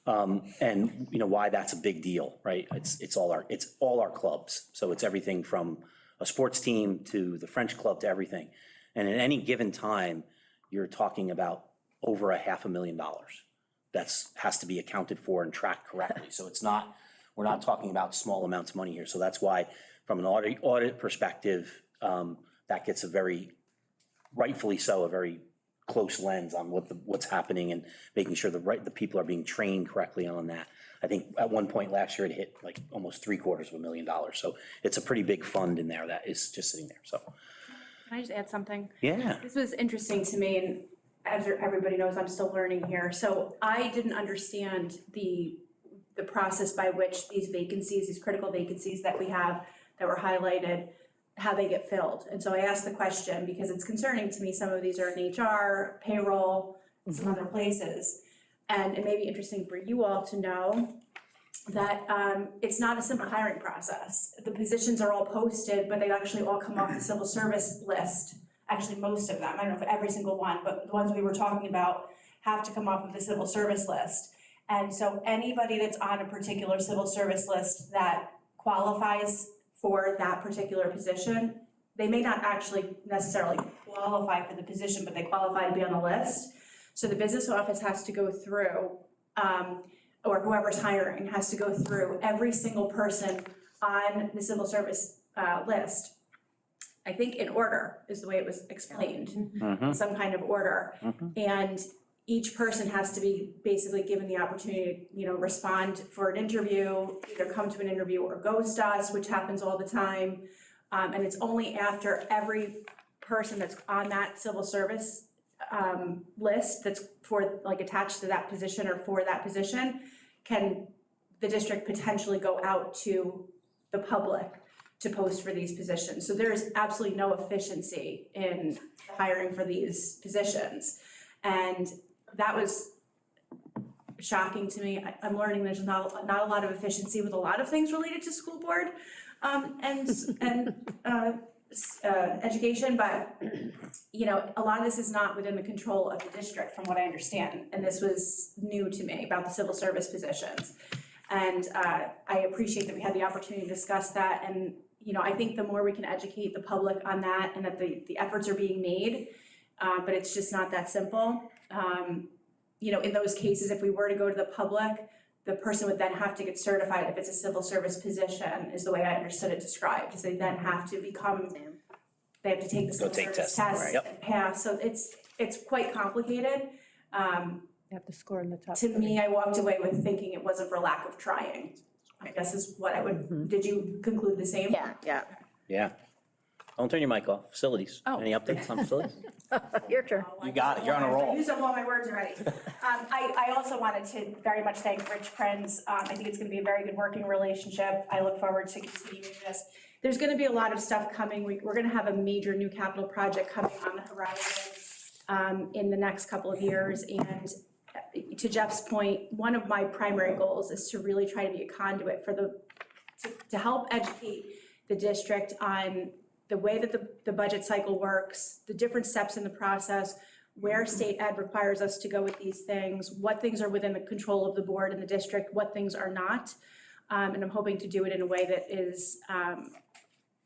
And you know why that's a big deal, right? It's all our clubs. So it's everything from a sports team to the French club to everything. And at any given time, you're talking about over $500,000. Has to be accounted for and tracked correctly. So we're not talking about small amounts of money here. So that's why, from an audit perspective, that gets rightfully so, a very close lens on what's happening and making sure the people are being trained correctly on that. I think at one point last year it hit like almost $750,000. So it's a pretty big fund in there that is just sitting there. So. Can I just add something? Yeah. This was interesting to me, and as everybody knows, I'm still learning here. So I didn't understand the process by which these critical vacancies that we have that were highlighted, how they get filled. And so I asked the question because it's concerning to me. Some of these are in HR, payroll, some other places. And it may be interesting for you all to know that it's not a simple hiring process. The positions are all posted, but they actually all come off the civil service list. Actually, most of them, I don't know if every single one, but the ones we were talking about have to come off of the civil service list. And so anybody that's on a particular civil service list that qualifies for that particular position, they may not actually necessarily qualify for the position, but they qualify to be on the list. So the business office has to go through, or whoever's hiring has to go through every single person on the civil service list. I think in order is the way it was explained, some kind of order. And each person has to be basically given the opportunity to, respond for an interview, either come to an interview or ghost us, which happens all the time. And it's only after every person that's on that civil service list that's attached to that position or for that position, can the district potentially go out to the public to post for these positions. So there's absolutely no efficiency in hiring for these positions. And that was shocking to me. I'm learning there's not a lot of efficiency with a lot of things related to school board and education, but a lot of this is not within the control of the district from what I understand. And this was new to me about the civil service positions. And I appreciate that we had the opportunity to discuss that. And I think the more we can educate the public on that and that the efforts are being made, but it's just not that simple. In those cases, if we were to go to the public, the person would then have to get certified if it's a civil service position, is the way I understood it described, because they then have to they have to take the civil service test and pass. So it's quite complicated. You have to score in the top. To me, I walked away with thinking it wasn't for lack of trying, I guess is what I would, did you conclude the same? Yeah. Yeah. Don't turn your mic off. Facilities. Oh. Any updates on facilities? Your turn. You got it. You're on a roll. I used up all my words already. I also wanted to very much thank Rich Prinz. I think it's going to be a very good working relationship. I look forward to continuing this. There's going to be a lot of stuff coming. We're going to have a major new capital project coming on the horizon in the next couple of years. And to Jeff's point, one of my primary goals is to really try to be a conduit for to help educate the district on the way that the budget cycle works, the different steps in the process, where state ed requires us to go with these things, what things are within the control of the board and the district, what things are not. And I'm hoping to do it in a way that is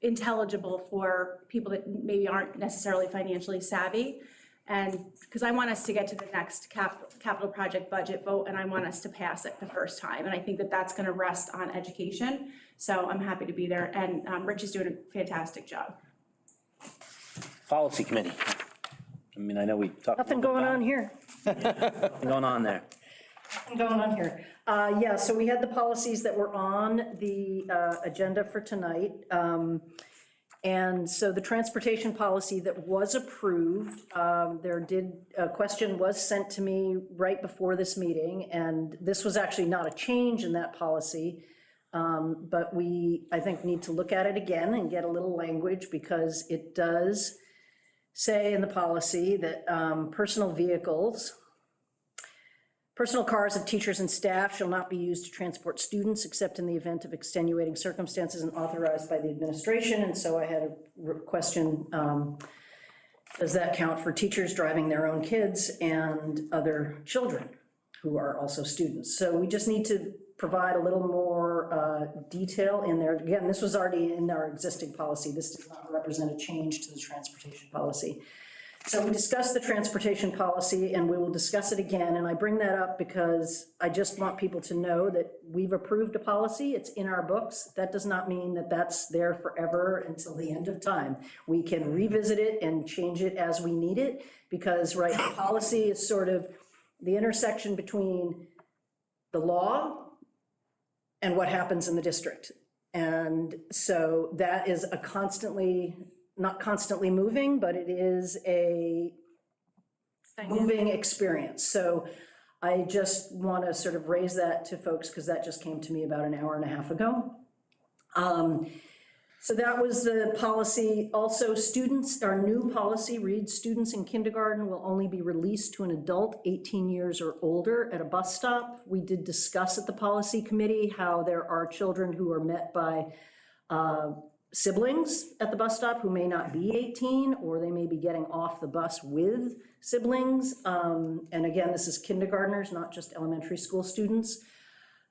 intelligible for people that maybe aren't necessarily financially savvy. And, because I want us to get to the next capital project budget vote, and I want us to pass it the first time. And I think that that's gonna rest on education, so I'm happy to be there, and Rich is doing a fantastic job. Policy committee. I mean, I know we talked. Nothing going on here. Nothing going on there. Nothing going on here. Yeah, so we had the policies that were on the agenda for tonight. And so the transportation policy that was approved, a question was sent to me right before this meeting, and this was actually not a change in that policy. But we, I think, need to look at it again and get a little language, because it does say in the policy that personal cars of teachers and staff shall not be used to transport students except in the event of extenuating circumstances and authorized by the administration. And so I had a question, does that count for teachers driving their own kids and other children who are also students? So we just need to provide a little more detail in there. Again, this was already in our existing policy. This does not represent a change to the transportation policy. So we discussed the transportation policy, and we will discuss it again. And I bring that up because I just want people to know that we've approved a policy. It's in our books. That does not mean that that's there forever until the end of time. We can revisit it and change it as we need it, because, right, the policy is sort of the intersection between the law and what happens in the district. And so that is a not constantly moving, but it is a moving experience. So I just want to sort of raise that to folks, because that just came to me about an hour and a half ago. So that was the policy. Also, students, our new policy reads, students in kindergarten will only be released to an adult 18 years or older at a bus stop. We did discuss at the policy committee how there are children who are met by siblings at the bus stop who may not be 18, or they may be getting off the bus with siblings. And again, this is kindergartners, not just elementary school students.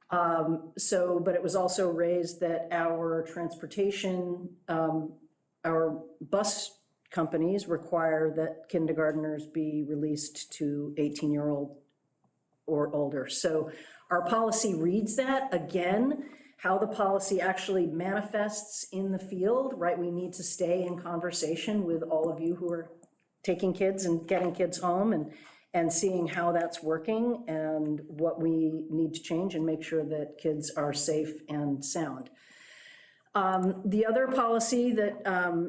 But it was also raised that our transportation, our bus companies require that kindergartners be released to 18-year-old or older. So our policy reads that. Again, how the policy actually manifests in the field, right? We need to stay in conversation with all of you who are taking kids and getting kids home, and seeing how that's working and what we need to change and make sure that kids are safe and sound. The other policy that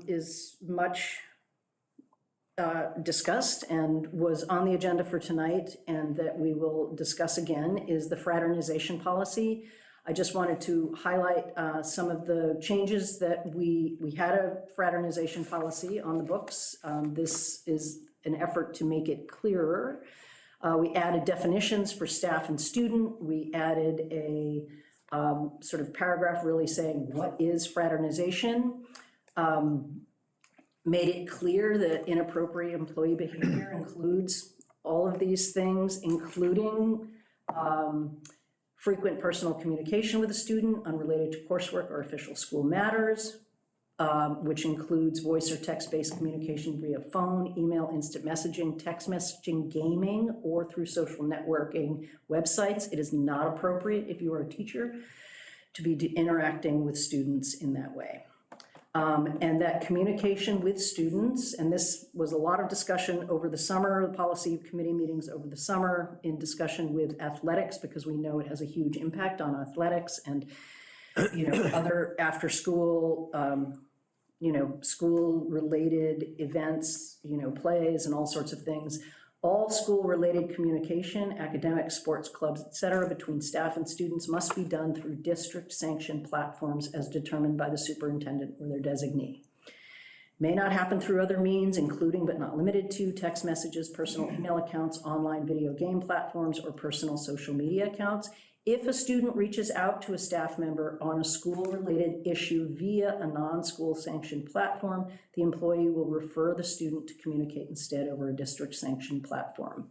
is much discussed and was on the agenda for tonight, and that we will discuss again, is the fraternization policy. I just wanted to highlight some of the changes that we had a fraternization policy on the books. This is an effort to make it clearer. We added definitions for staff and student. We added a sort of paragraph really saying what is fraternization. Made it clear that inappropriate employee behavior includes all of these things, including frequent personal communication with a student unrelated to coursework or official school matters, which includes voice or text-based communication via phone, email, instant messaging, text messaging, gaming, or through social networking websites. It is not appropriate, if you are a teacher, to be interacting with students in that way. And that communication with students, and this was a lot of discussion over the summer, the policy committee meetings over the summer, in discussion with athletics, because we know it has a huge impact on athletics and, other after-school, school-related events, plays and all sorts of things. All school-related communication, academic, sports clubs, et cetera, between staff and students must be done through district-sanctioned platforms as determined by the superintendent or their designee. May not happen through other means, including but not limited to text messages, personal email accounts, online video game platforms, or personal social media accounts. If a student reaches out to a staff member on a school-related issue via a non-school sanctioned platform, the employee will refer the student to communicate instead over a district-sanctioned platform.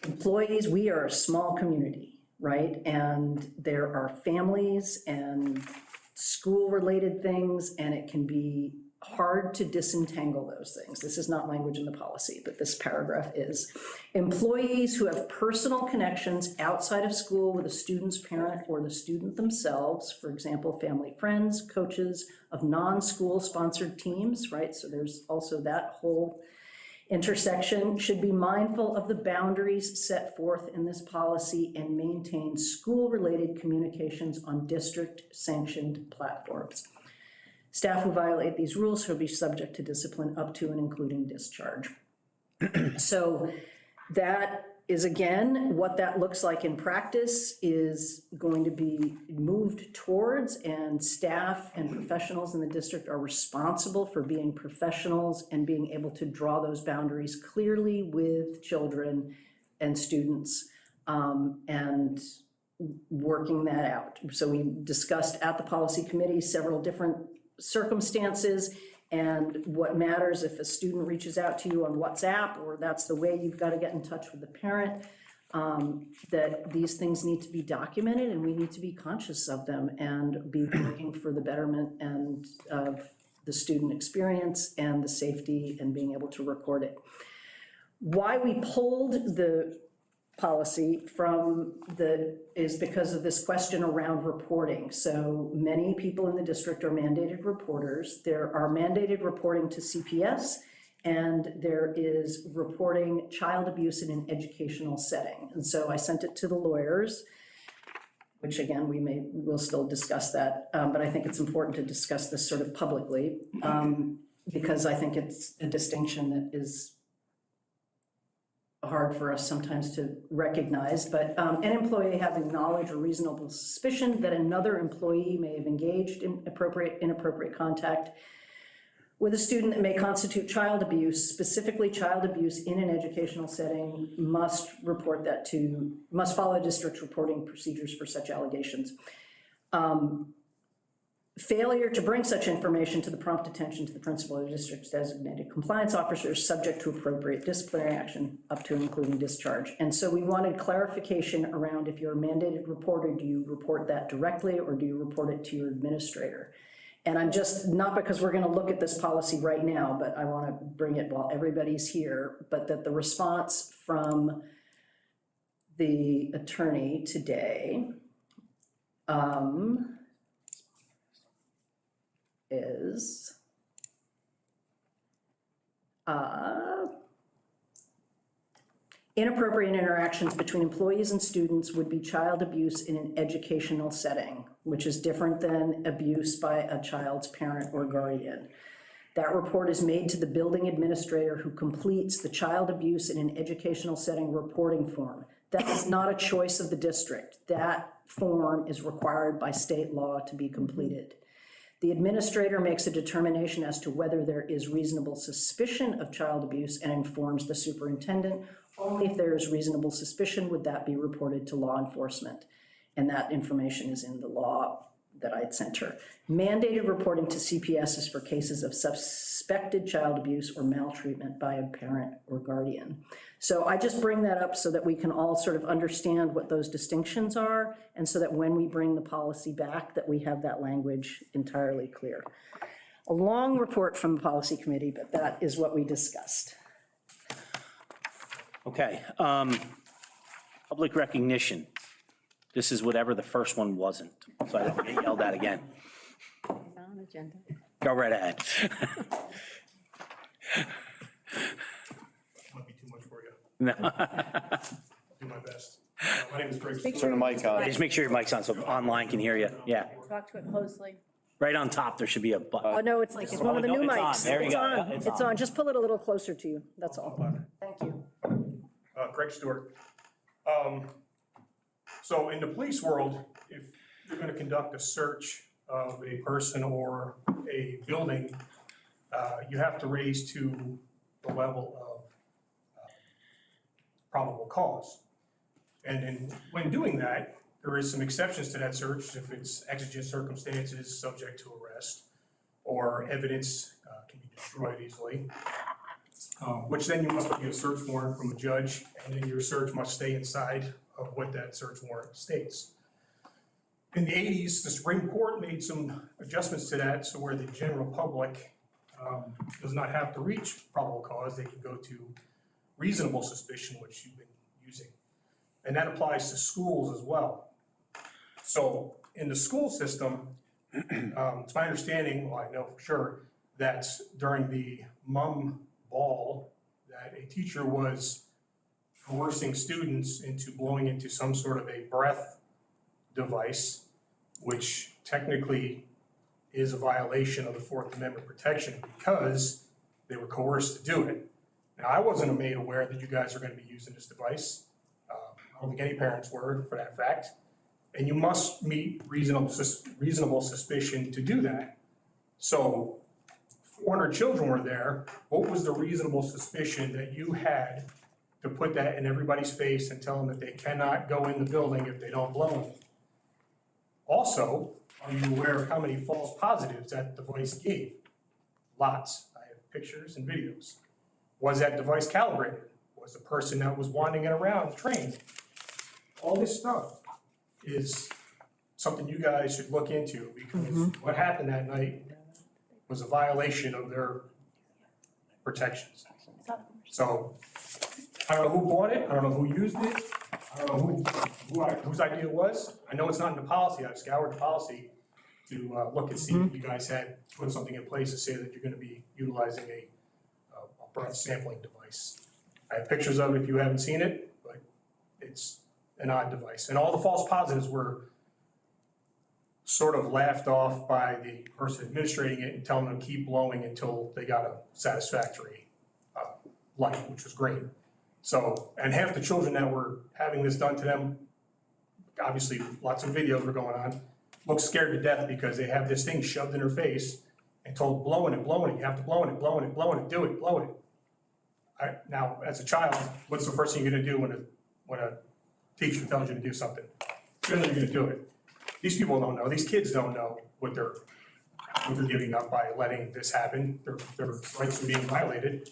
Employees, we are a small community, right? And there are families and school-related things, and it can be hard to disentangle those things. This is not language in the policy, but this paragraph is. Employees who have personal connections outside of school with a student's parent or the student themselves, for example, family, friends, coaches of non-school sponsored teams, right? So there's also that whole intersection, should be mindful of the boundaries set forth in this policy and maintain school-related communications on district-sanctioned platforms. Staff who violate these rules shall be subject to discipline up to and including discharge. So that is, again, what that looks like in practice is going to be moved towards, and staff and professionals in the district are responsible for being professionals and being able to draw those boundaries clearly with children and students, and working that out. So we discussed at the policy committee several different circumstances, and what matters if a student reaches out to you on WhatsApp, or that's the way you've got to get in touch with the parent, that these things need to be documented and we need to be conscious of them and be working for the betterment and of the student experience and the safety and being able to record it. Why we pulled the policy from is because of this question around reporting. So many people in the district are mandated reporters. There are mandated reporting to CPS, and there is reporting child abuse in an educational setting. And so I sent it to the lawyers, which again, we'll still discuss that, but I think it's important to discuss this sort of publicly, because I think it's a distinction that is hard for us sometimes to recognize, but an employee having knowledge or reasonable suspicion that another employee may have engaged in inappropriate contact with a student that may constitute child abuse, specifically child abuse in an educational setting, must follow district reporting procedures for such allegations. Failure to bring such information to the prompt attention to the principal or the district's designated compliance officer is subject to appropriate disciplinary action up to and including discharge. And so we wanted clarification around, if you're a mandated reporter, do you report that directly or do you report it to your administrator? And I'm just, not because we're gonna look at this policy right now, but I wanna bring it while everybody's here, but that the response from the attorney today is inappropriate interactions between employees and students would be child abuse in an educational setting, which is different than abuse by a child's parent or guardian. That report is made to the building administrator who completes the child abuse in an educational setting reporting form. That is not a choice of the district. That form is required by state law to be completed. The administrator makes a determination as to whether there is reasonable suspicion of child abuse and informs the superintendent. Only if there is reasonable suspicion would that be reported to law enforcement. And that information is in the law that I'd sent her. Mandated reporting to CPS is for cases of suspected child abuse or maltreatment by a parent or guardian. So I just bring that up so that we can all sort of understand what those distinctions are, and so that when we bring the policy back, that we have that language entirely clear. A long report from the policy committee, but that is what we discussed. Okay, public recognition. This is whatever the first one wasn't, so I don't get yelled at again. Go right ahead. Might be too much for you. No. I'll do my best. My name is Greg. Turn the mic on. Just make sure your mic's on so online can hear you. Yeah, Talk to it closely. right on top, there should be a button. Oh, no, it's one of the no, new it's on. mics. There you It's go. on. It's It's on. on. Just pull it a little closer to you, that's all. Thank you. Greg Stewart. So in the police world, if you're going to conduct a search of a person or a building, you have to raise to the level of probable cause. And when doing that, there is some exceptions to that search if it's exigent circumstances subject to arrest, or evidence can be destroyed easily. Which then you must get a search warrant from a judge, and then your search must stay inside of what that search warrant states. In the 80s, the Supreme Court made some adjustments to that, so where the general public does not have to reach probable cause. They can go to reasonable suspicion, which you've been using. And that applies to schools as well. So in the school system, it's my understanding, well, I know for sure, that during the mum ball, that a teacher was coercing students into blowing into some sort of a breath device, which technically is a violation of the Fourth Amendment protection because they were coerced to do it. Now, I wasn't made aware that you guys are going to be using this device. I don't think any parents were, for that fact. And you must meet reasonable suspicion to do that. So 400 children were there. What was the reasonable suspicion that you had to put that in everybody's face and tell them that they cannot go in the building if they don't blow them? Also, are you aware of how many false positives that device gave? Lots. I have pictures and videos. Was that device calibrated? Was the person that was wandering it around trained? All this stuff is something you guys should look into because what happened that night was a violation of their protections. So I don't know who bought it, I don't know who used it, I don't know whose idea it was. I know it's not in the policy. I've scoured the policy to look and see if you guys had put something in place to say that you're gonna be utilizing a breath sampling device. I have pictures of it if you haven't seen it, but it's an odd device. And all the false positives were sort of laughed off by the person administrating it and telling them to keep blowing until they got a satisfactory light, which was great. So, and half the children that were having this done to them, obviously lots of videos were going on, looked scared to death because they have this thing shoved in their face and told blowing it, you have to blow it, do it, blow it. Now, as a child, what's the first thing you're gonna do when a teacher tells you to do something? You're gonna do it. These people don't know, these kids don't know what they're giving up by letting this happen. Their rights are being violated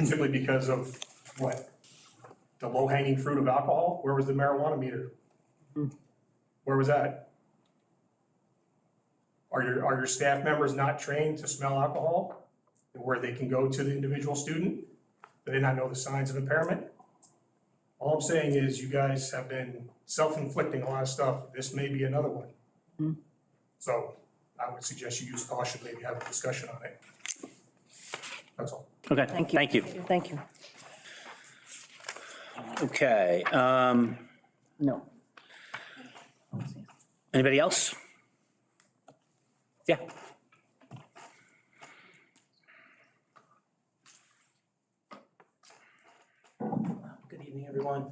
simply because of what? The low-hanging fruit of alcohol? Where was the marijuana meter? Where was that? Are your staff members not trained to smell alcohol? Where they can go to the individual student? Do they not know the signs of impairment? All I'm saying is you guys have been self-inflicting a lot of stuff. This may be another one. So I would suggest you use caution, maybe have a discussion on it. That's all. Okay, Thank you. thank you. Thank you. Okay, No. anybody else? Yeah. Good evening, everyone.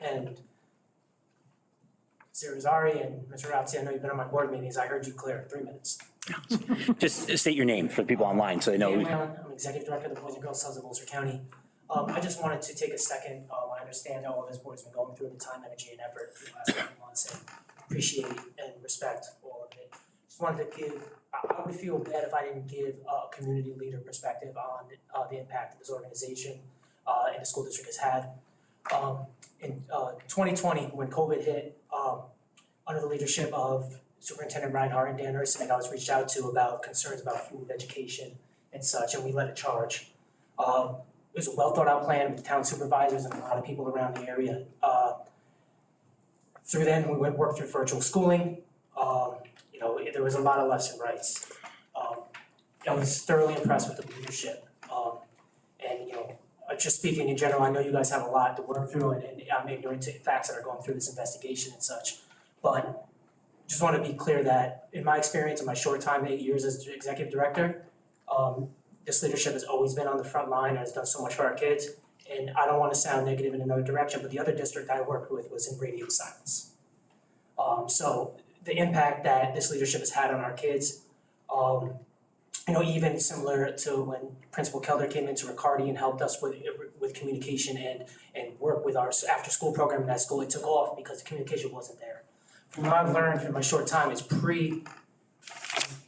And Mr. Azari and Mr. Razzi, I know you've been on my board meetings. I heard you clear 3 minutes. Just state your name for the people online so they know. I'm Executive Director of the Boys and Girls Clubs of Ulster County. I just wanted to take a second. I understand all of this board has been going through the time, energy, and effort for the last couple months, and appreciate and respect all of it. Just wanted to give, I would feel bad if I didn't give a community leader perspective on the impact that this organization and the school district has had. In 2020, when COVID hit, under the leadership of Superintendent Reinhardt and Dan Ersinek, I was reached out to about concerns about food, education, and such, and we led a charge. It was a well-thought-out plan with town supervisors and a lot of people around the area. Through then, we worked through virtual schooling. There was a lot of lefts and rights. I was thoroughly impressed with the leadership. Just speaking in general, I know you guys have a lot to work through, and I'm ignorant to facts that are going through this investigation and such. But just want to be clear that in my experience, in my short time, 8 years as executive director, this leadership has always been on the front line and has done so much for our kids. And I don't want to sound negative in another direction, but the other district I worked with was in radio silence. So the impact that this leadership has had on our kids, even similar to when Principal Kelder came into Riccardi and helped us with communication and work with our after-school program in that school, it took off because the communication wasn't there. From what I've learned in my short time is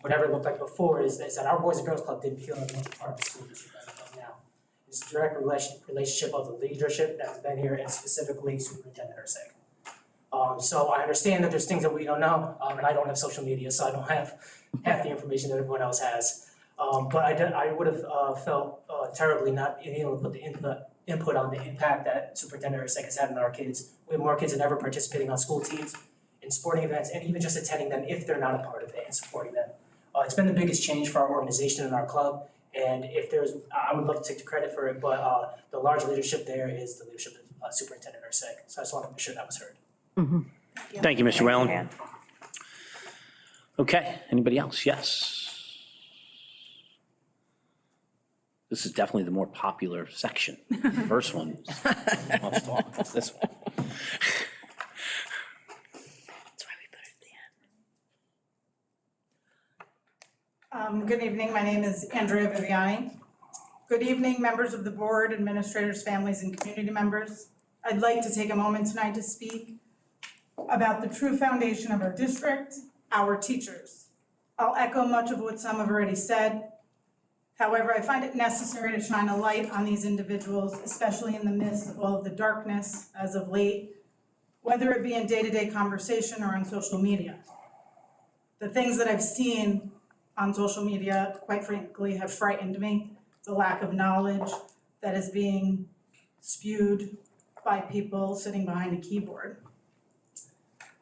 whatever it looked like before is that our Boys and Girls Club didn't feel like much a part of the school district as it does now. It's a direct relationship of the leadership that's been here and specifically Superintendent Ersinek. So I understand that there's things that we don't know, and I don't have social media, so I don't have half the information that everyone else has. But I would have felt terribly not being able to put the input on the impact that Superintendent Erceg has had on our kids. We have more kids than ever participating on school teams, in sporting events, and even just attending them if they're not a part of it and supporting them. It's been the biggest change for our organization and our club, and if there's, I would love to take the credit for it, but the large leadership there is the leadership of Superintendent Erceg. So I just wanted to make sure that was heard. Thank you, Mr. Whalen. Okay, anybody else? Yes. This is definitely the more popular section. The first one, let's talk, it's this one. Good evening, my name is Andrea Viviani. Good evening, members of the board, administrators, families, and community members. I'd like to take a moment tonight to speak about the true foundation of our district, our teachers. I'll echo much of what some have already said. However, I find it necessary to shine a light on these individuals, especially in the midst of all of the darkness as of late, whether it be in day-to-day conversation or on social media. The things that I've seen on social media, quite frankly, have frightened me. The lack of knowledge that is being spewed by people sitting behind a keyboard.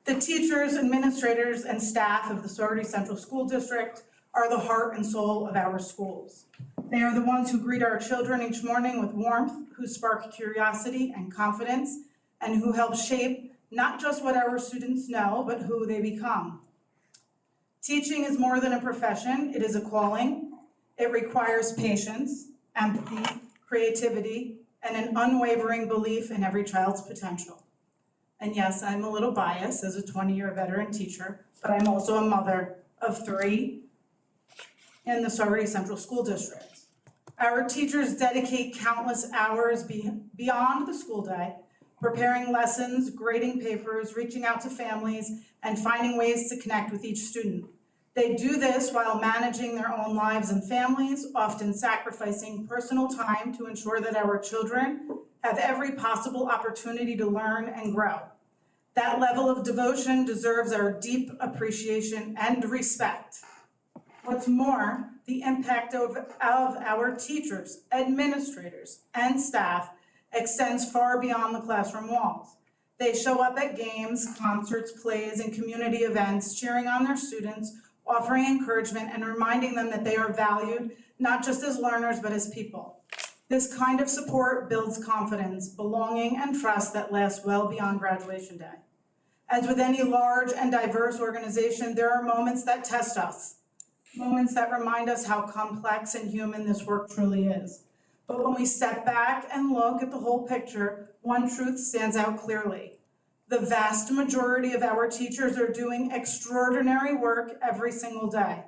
The teachers, administrators, and staff of the Saugerties Central School District are the heart and soul of our schools. They are the ones who greet our children each morning with warmth, who spark curiosity and confidence, and who help shape not just what our students know, but who they become. Teaching is more than a profession, it is a calling. It requires patience, empathy, creativity, and an unwavering belief in every child's potential. And yes, I'm a little biased as a 20-year veteran teacher, but I'm also a mother of 3 in the Saugerties Central School District. Our teachers dedicate countless hours beyond the school day, preparing lessons, grading papers, reaching out to families, and finding ways to connect with each student. They do this while managing their own lives and families, often sacrificing personal time to ensure that our children have every possible opportunity to learn and grow. That level of devotion deserves our deep appreciation and respect. What's more, the impact of our teachers, administrators, and staff extends far beyond the classroom walls. They show up at games, concerts, plays, and community events, cheering on their students, offering encouragement, and reminding them that they are valued, not just as learners, but as people. This kind of support builds confidence, belonging, and trust that lasts well beyond graduation day. As with any large and diverse organization, there are moments that test us, moments that remind us how complex and human this work truly is. But when we step back and look at the whole picture, one truth stands out clearly. The vast majority of our teachers are doing extraordinary work every single day.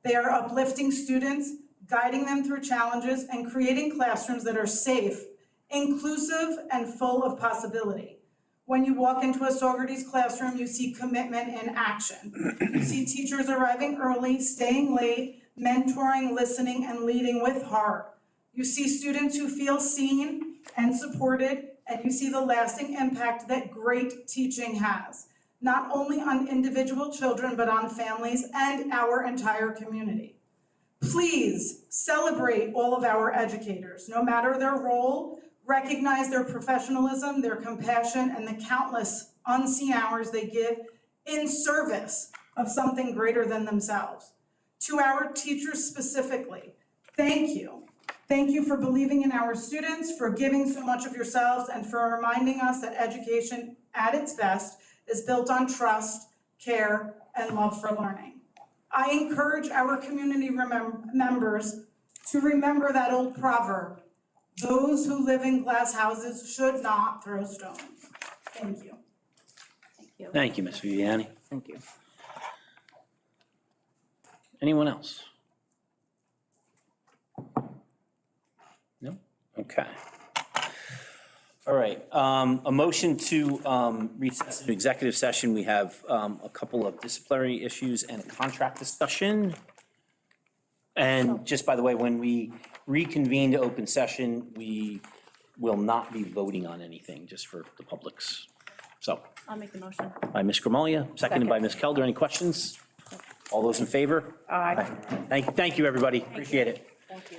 They are uplifting students, guiding them through challenges, and creating classrooms that are safe, inclusive, and full of possibility. When you walk into a Saugerties classroom, you see commitment in action. You see teachers arriving early, staying late, mentoring, listening, and leading with heart. You see students who feel seen and supported, and you see the lasting impact that great teaching has, not only on individual children, but on families and our entire community. Please celebrate all of our educators, no matter their role, recognize their professionalism, their compassion, and the countless unseen hours they give in service of something greater than themselves. To our teachers specifically, thank you. Thank you for believing in our students, for giving so much of yourselves, and for reminding us that education at its best is built on trust, care, and love for learning. I encourage our community members to remember that old proverb, those who live in glass houses should not throw stones. Thank you. Thank you, Ms. Viviani. Thank you. Anyone else? No? Okay. All right, a motion to recess into executive session. We have a couple of disciplinary issues and a contract discussion. And just by the way, when we reconvene to open session, we will not be voting on anything, just for the public's. So, I'll make the motion. by Ms. Gramalia, seconded by Ms. Kelder. Any questions? All those in favor? Aye. Thank you, everybody. Appreciate it. Thank you.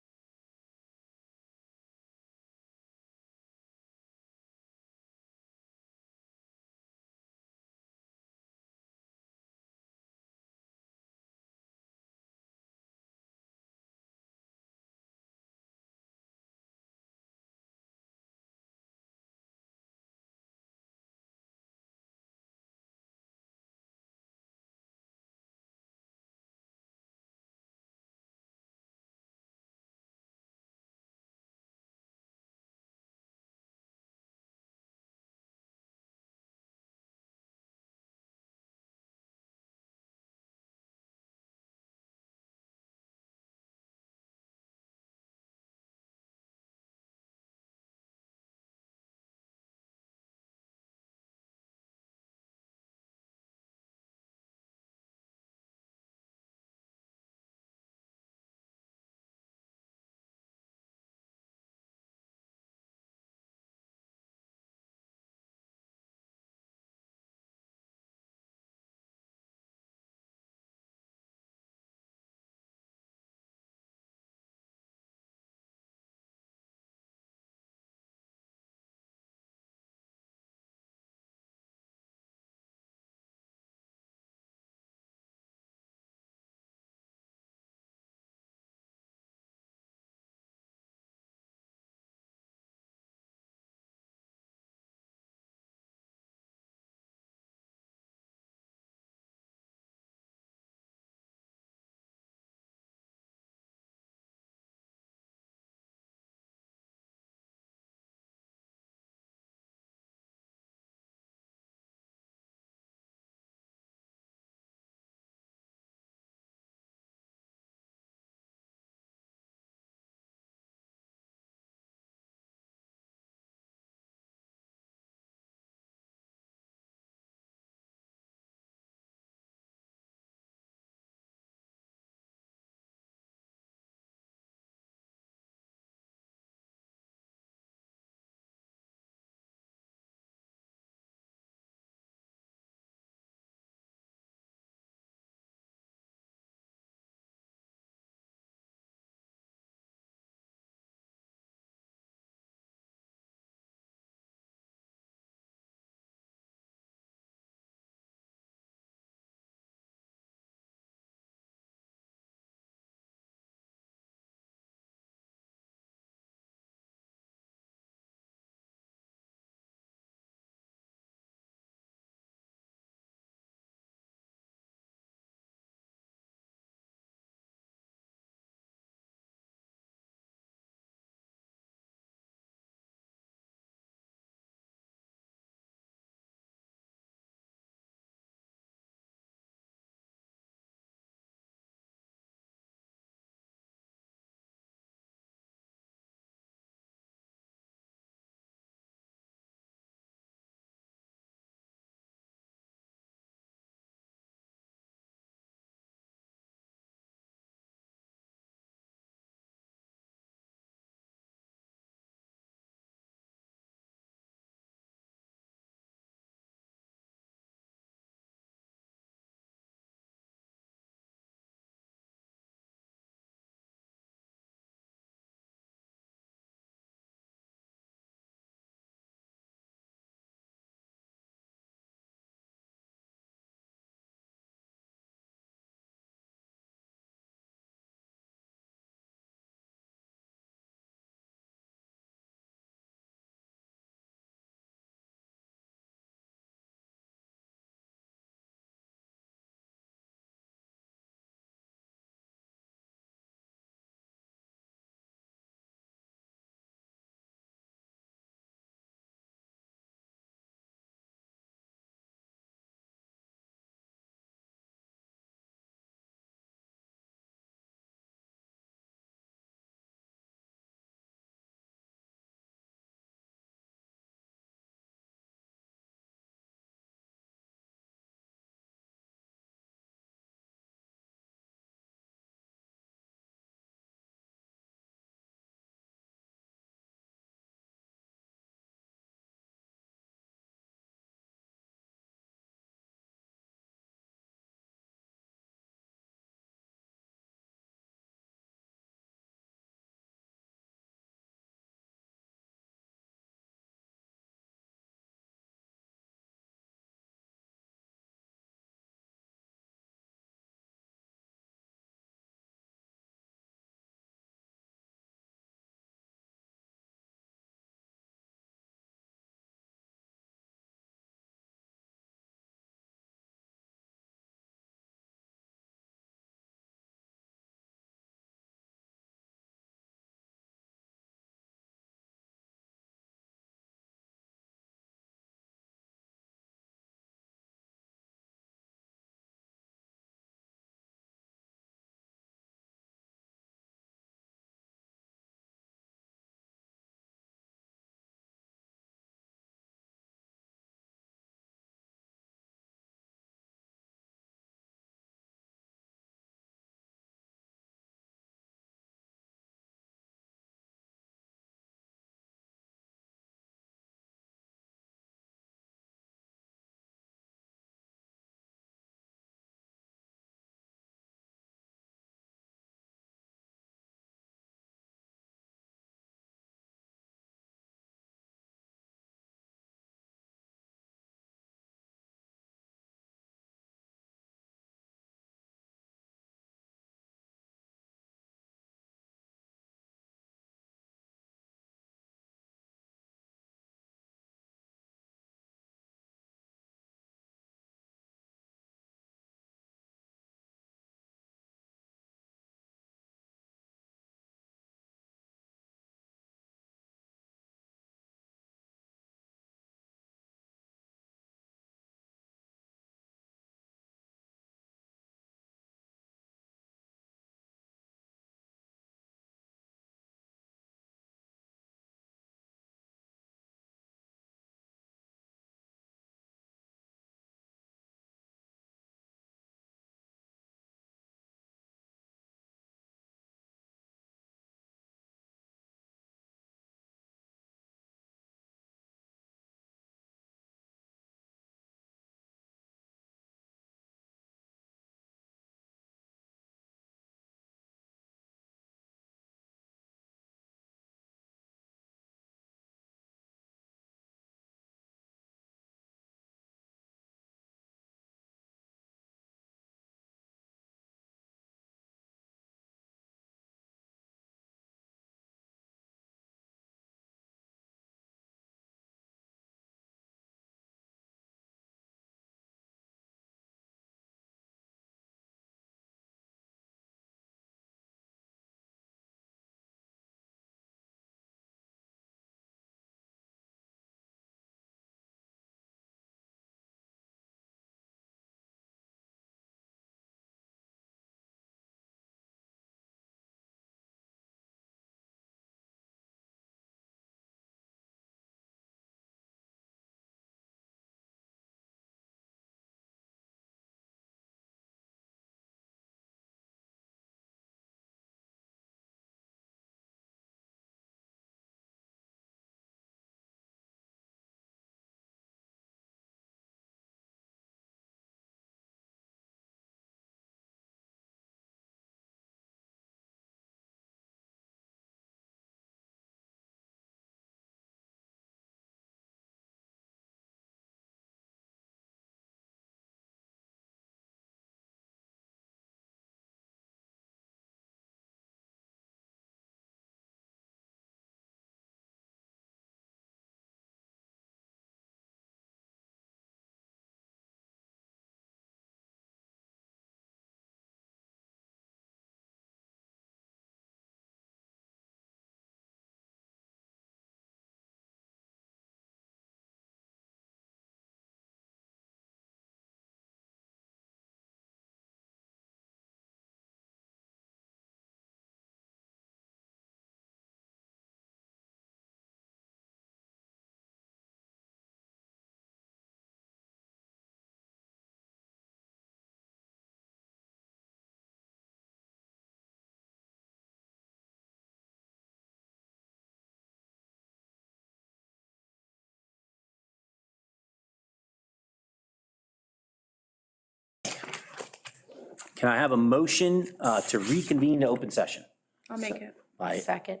Can I have a motion to reconvene to open session? I'll make it. By Second.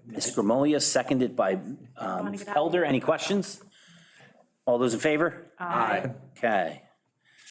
Ms. Grimolia, seconded by Helder. Any questions? All those in favor? Aye. Okay.